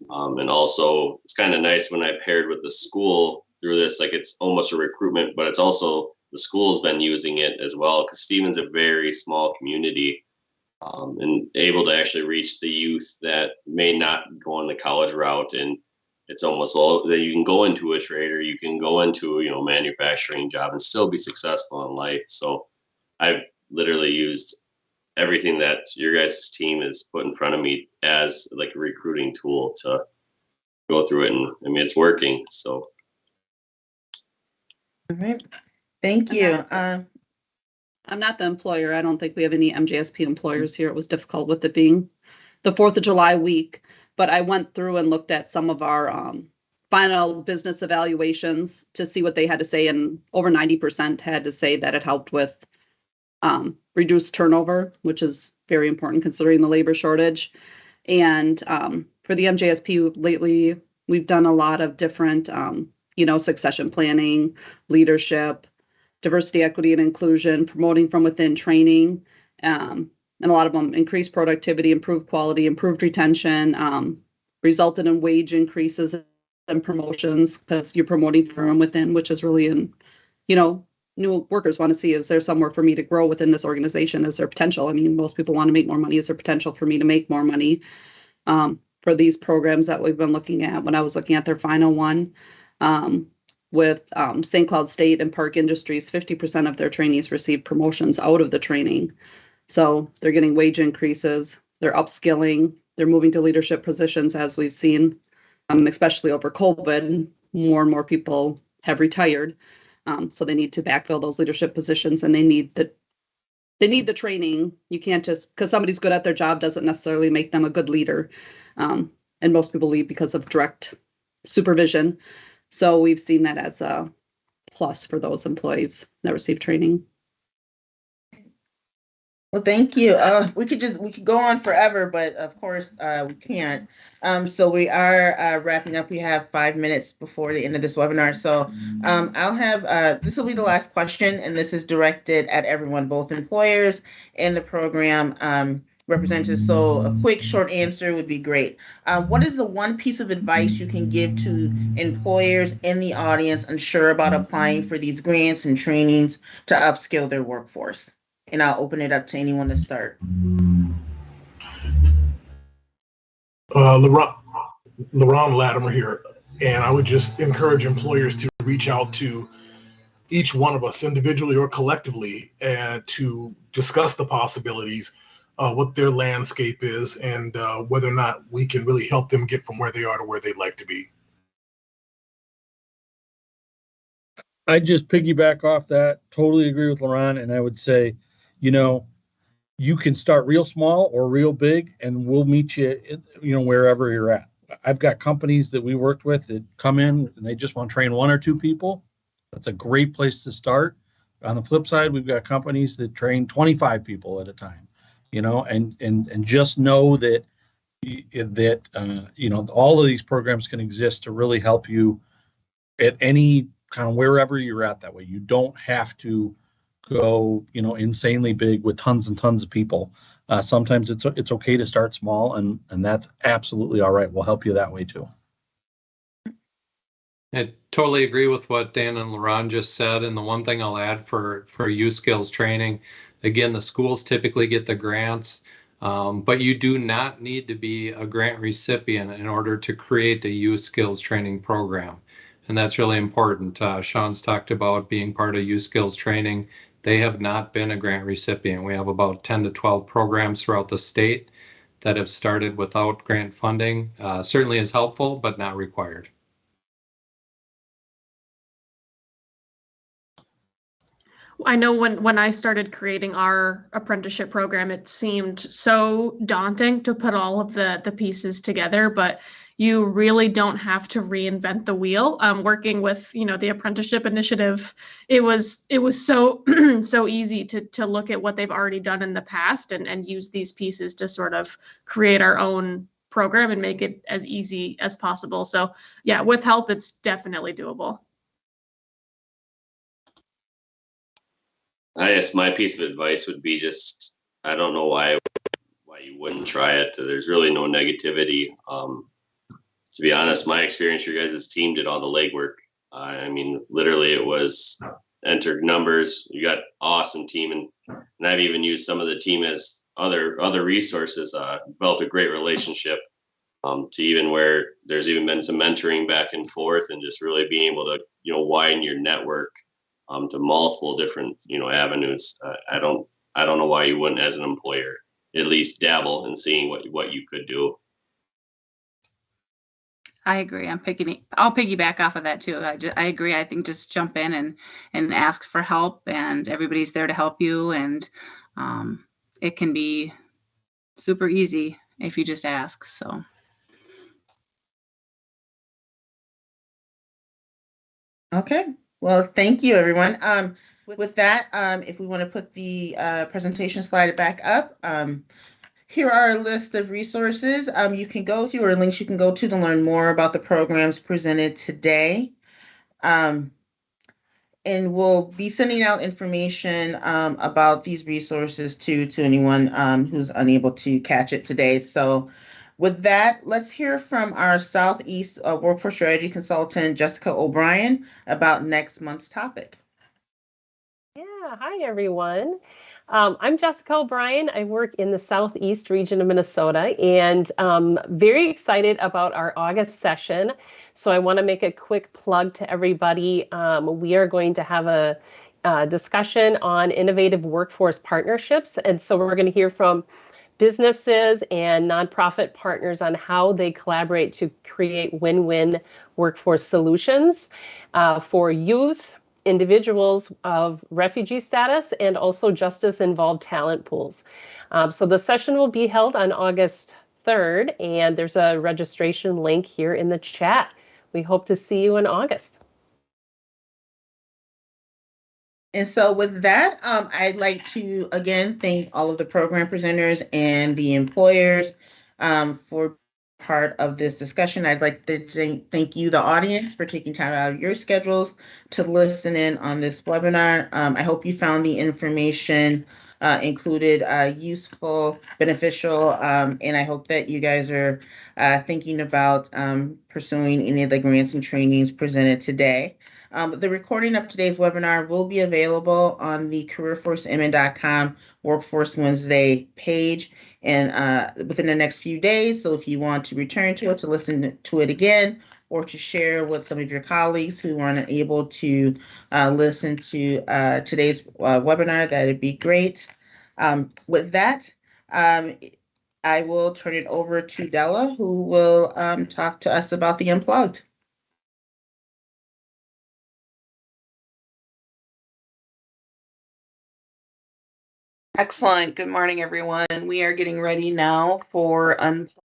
And also it's kind of nice when I paired with the school through this, like it's almost a recruitment, but it's also the school's been using it as well, because Stephen's a very small community, and able to actually reach the youth that may not go on the college route. And it's almost all that you can go into a trade, or you can go into, manufacturing job and still be successful in life. So I've literally used everything that your guys' team has put in front of me as like a recruiting tool to go through it. And it's working. So. All right. Thank you. I'm not the employer. I don't think we have any MJSP employers here. It was difficult with it being the 4th of July week, but I went through and looked at some of our final business evaluations to see what they had to say. And over 90% had to say that it helped with reduce turnover, which is very important considering the labor shortage. And for the MJSP lately, we've done a lot of different, succession planning, leadership, diversity, equity, and inclusion, promoting from within training, and a lot of them increased productivity, improved quality, improved retention, resulted in wage increases and promotions because you're promoting from within, which is really new workers want to see, is there somewhere for me to grow within this organization? Is there potential? I mean, most people want to make more money. Is there potential for me to make more money? For these programs that we've been looking at, when I was looking at their final one, with St. Cloud State and Park Industries, 50% of their trainees receive promotions out of the training. So they're getting wage increases, they're upskilling, they're moving to leadership positions, as we've seen, especially over COVID. More and more people have retired. So they need to backfill those leadership positions, and they need the training. You can't just, because somebody's good at their job doesn't necessarily make them a good leader. And most people leave because of direct supervision. So we've seen that as a plus for those employees that receive training. Well, thank you. We could go on forever, but of course we can't. So we are wrapping up. We have 5 minutes before the end of this webinar. So I'll have, this will be the last question, and this is directed at everyone, both employers and the program representatives. So a quick, short answer would be great. What is the one piece of advice you can give to employers in the audience unsure about applying for these grants and trainings to upskill their workforce? And I'll open it up to anyone to start. LaRon Latimer here, and I would just encourage employers to reach out to each one of us individually or collectively and to discuss the possibilities, what their landscape is, and whether or not we can really help them get from where they are to where they'd like to be. I just piggyback off that. Totally agree with LaRon, and I would say, you can start real small or real big, and we'll meet you, wherever you're at. I've got companies that we worked with that come in and they just want to train 1 or 2 people. That's a great place to start. On the flip side, we've got companies that train 25 people at a time, and just know that all of these programs can exist to really help you at any kind of wherever you're at. That way you don't have to go insanely big with tons and tons of people. Sometimes it's okay to start small, and that's absolutely all right. We'll help you that way too. I totally agree with what Dan and LaRon just said. And the one thing I'll add for Skills training, again, the schools typically get the grants, but you do not need to be a grant recipient in order to create a Skills training program. And that's really important. Sean's talked about being part of Skills training. They have not been a grant recipient. We have about 10 to 12 programs throughout the state that have started without grant funding. Certainly is helpful, but not required. I know when I started creating our apprenticeship program, it seemed so daunting to put all of the pieces together, but you really don't have to reinvent the wheel. Working with, the apprenticeship initiative, it was so so easy to look at what they've already done in the past and use these pieces to sort of create our own program and make it as easy as possible. So yeah, with help, it's definitely doable. I guess my piece of advice would be just, I don't know why you wouldn't try it. There's really no negativity. To be honest, my experience, your guys' team did all the legwork. I mean, literally it was enter numbers. You got awesome team. And I've even used some of the team as other resources, developed a great relationship, to even where there's even been some mentoring back and forth, and just really being able to, widen your network to multiple different, avenues. I don't know why you wouldn't, as an employer, at least dabble in seeing what you could do. I agree. I'll piggyback off of that too. I agree. I think just jump in and ask for help, and everybody's there to help you. And it can be super easy if you just ask. So. Okay. Well, thank you, everyone. With that, if we want to put the presentation slide back up, here are a list of resources you can go to, or links you can go to learn more about the programs presented today. And we'll be sending out information about these resources to anyone who's unable to catch it today. So with that, let's hear from our Southeast Workforce Strategy Consultant, Jessica O'Brien, about next month's topic. Yeah, hi everyone. I'm Jessica O'Brien. I work in the Southeast region of Minnesota, and very excited about our August session. So I want to make a quick plug to everybody. We are going to have a discussion on innovative workforce partnerships. And so we're going to hear from businesses and nonprofit partners on how they collaborate to create win-win workforce solutions for youth, individuals of refugee status, and also justice-involved talent pools. So the session will be held on August 3rd, and there's a registration link here in the chat. We hope to see you in August. And so with that, I'd like to, again, thank all of the program presenters and the employers for part of this discussion. I'd like to thank you, the audience, for taking time out of your schedules to listen in on this webinar. I hope you found the information included useful, beneficial, and I hope that you guys are thinking about pursuing any of the grants and trainings presented today. The recording of today's webinar will be available on the careerforcemn.com Workforce Wednesday page and within the next few days. So if you want to return to it, to listen to it again, or to share with some of your colleagues who aren't able to listen to today's webinar, that'd be great. With that, I will turn it over to Della, who will talk to us about the Unplugged. Excellent. Good morning, everyone. We are getting ready now for Unplugged.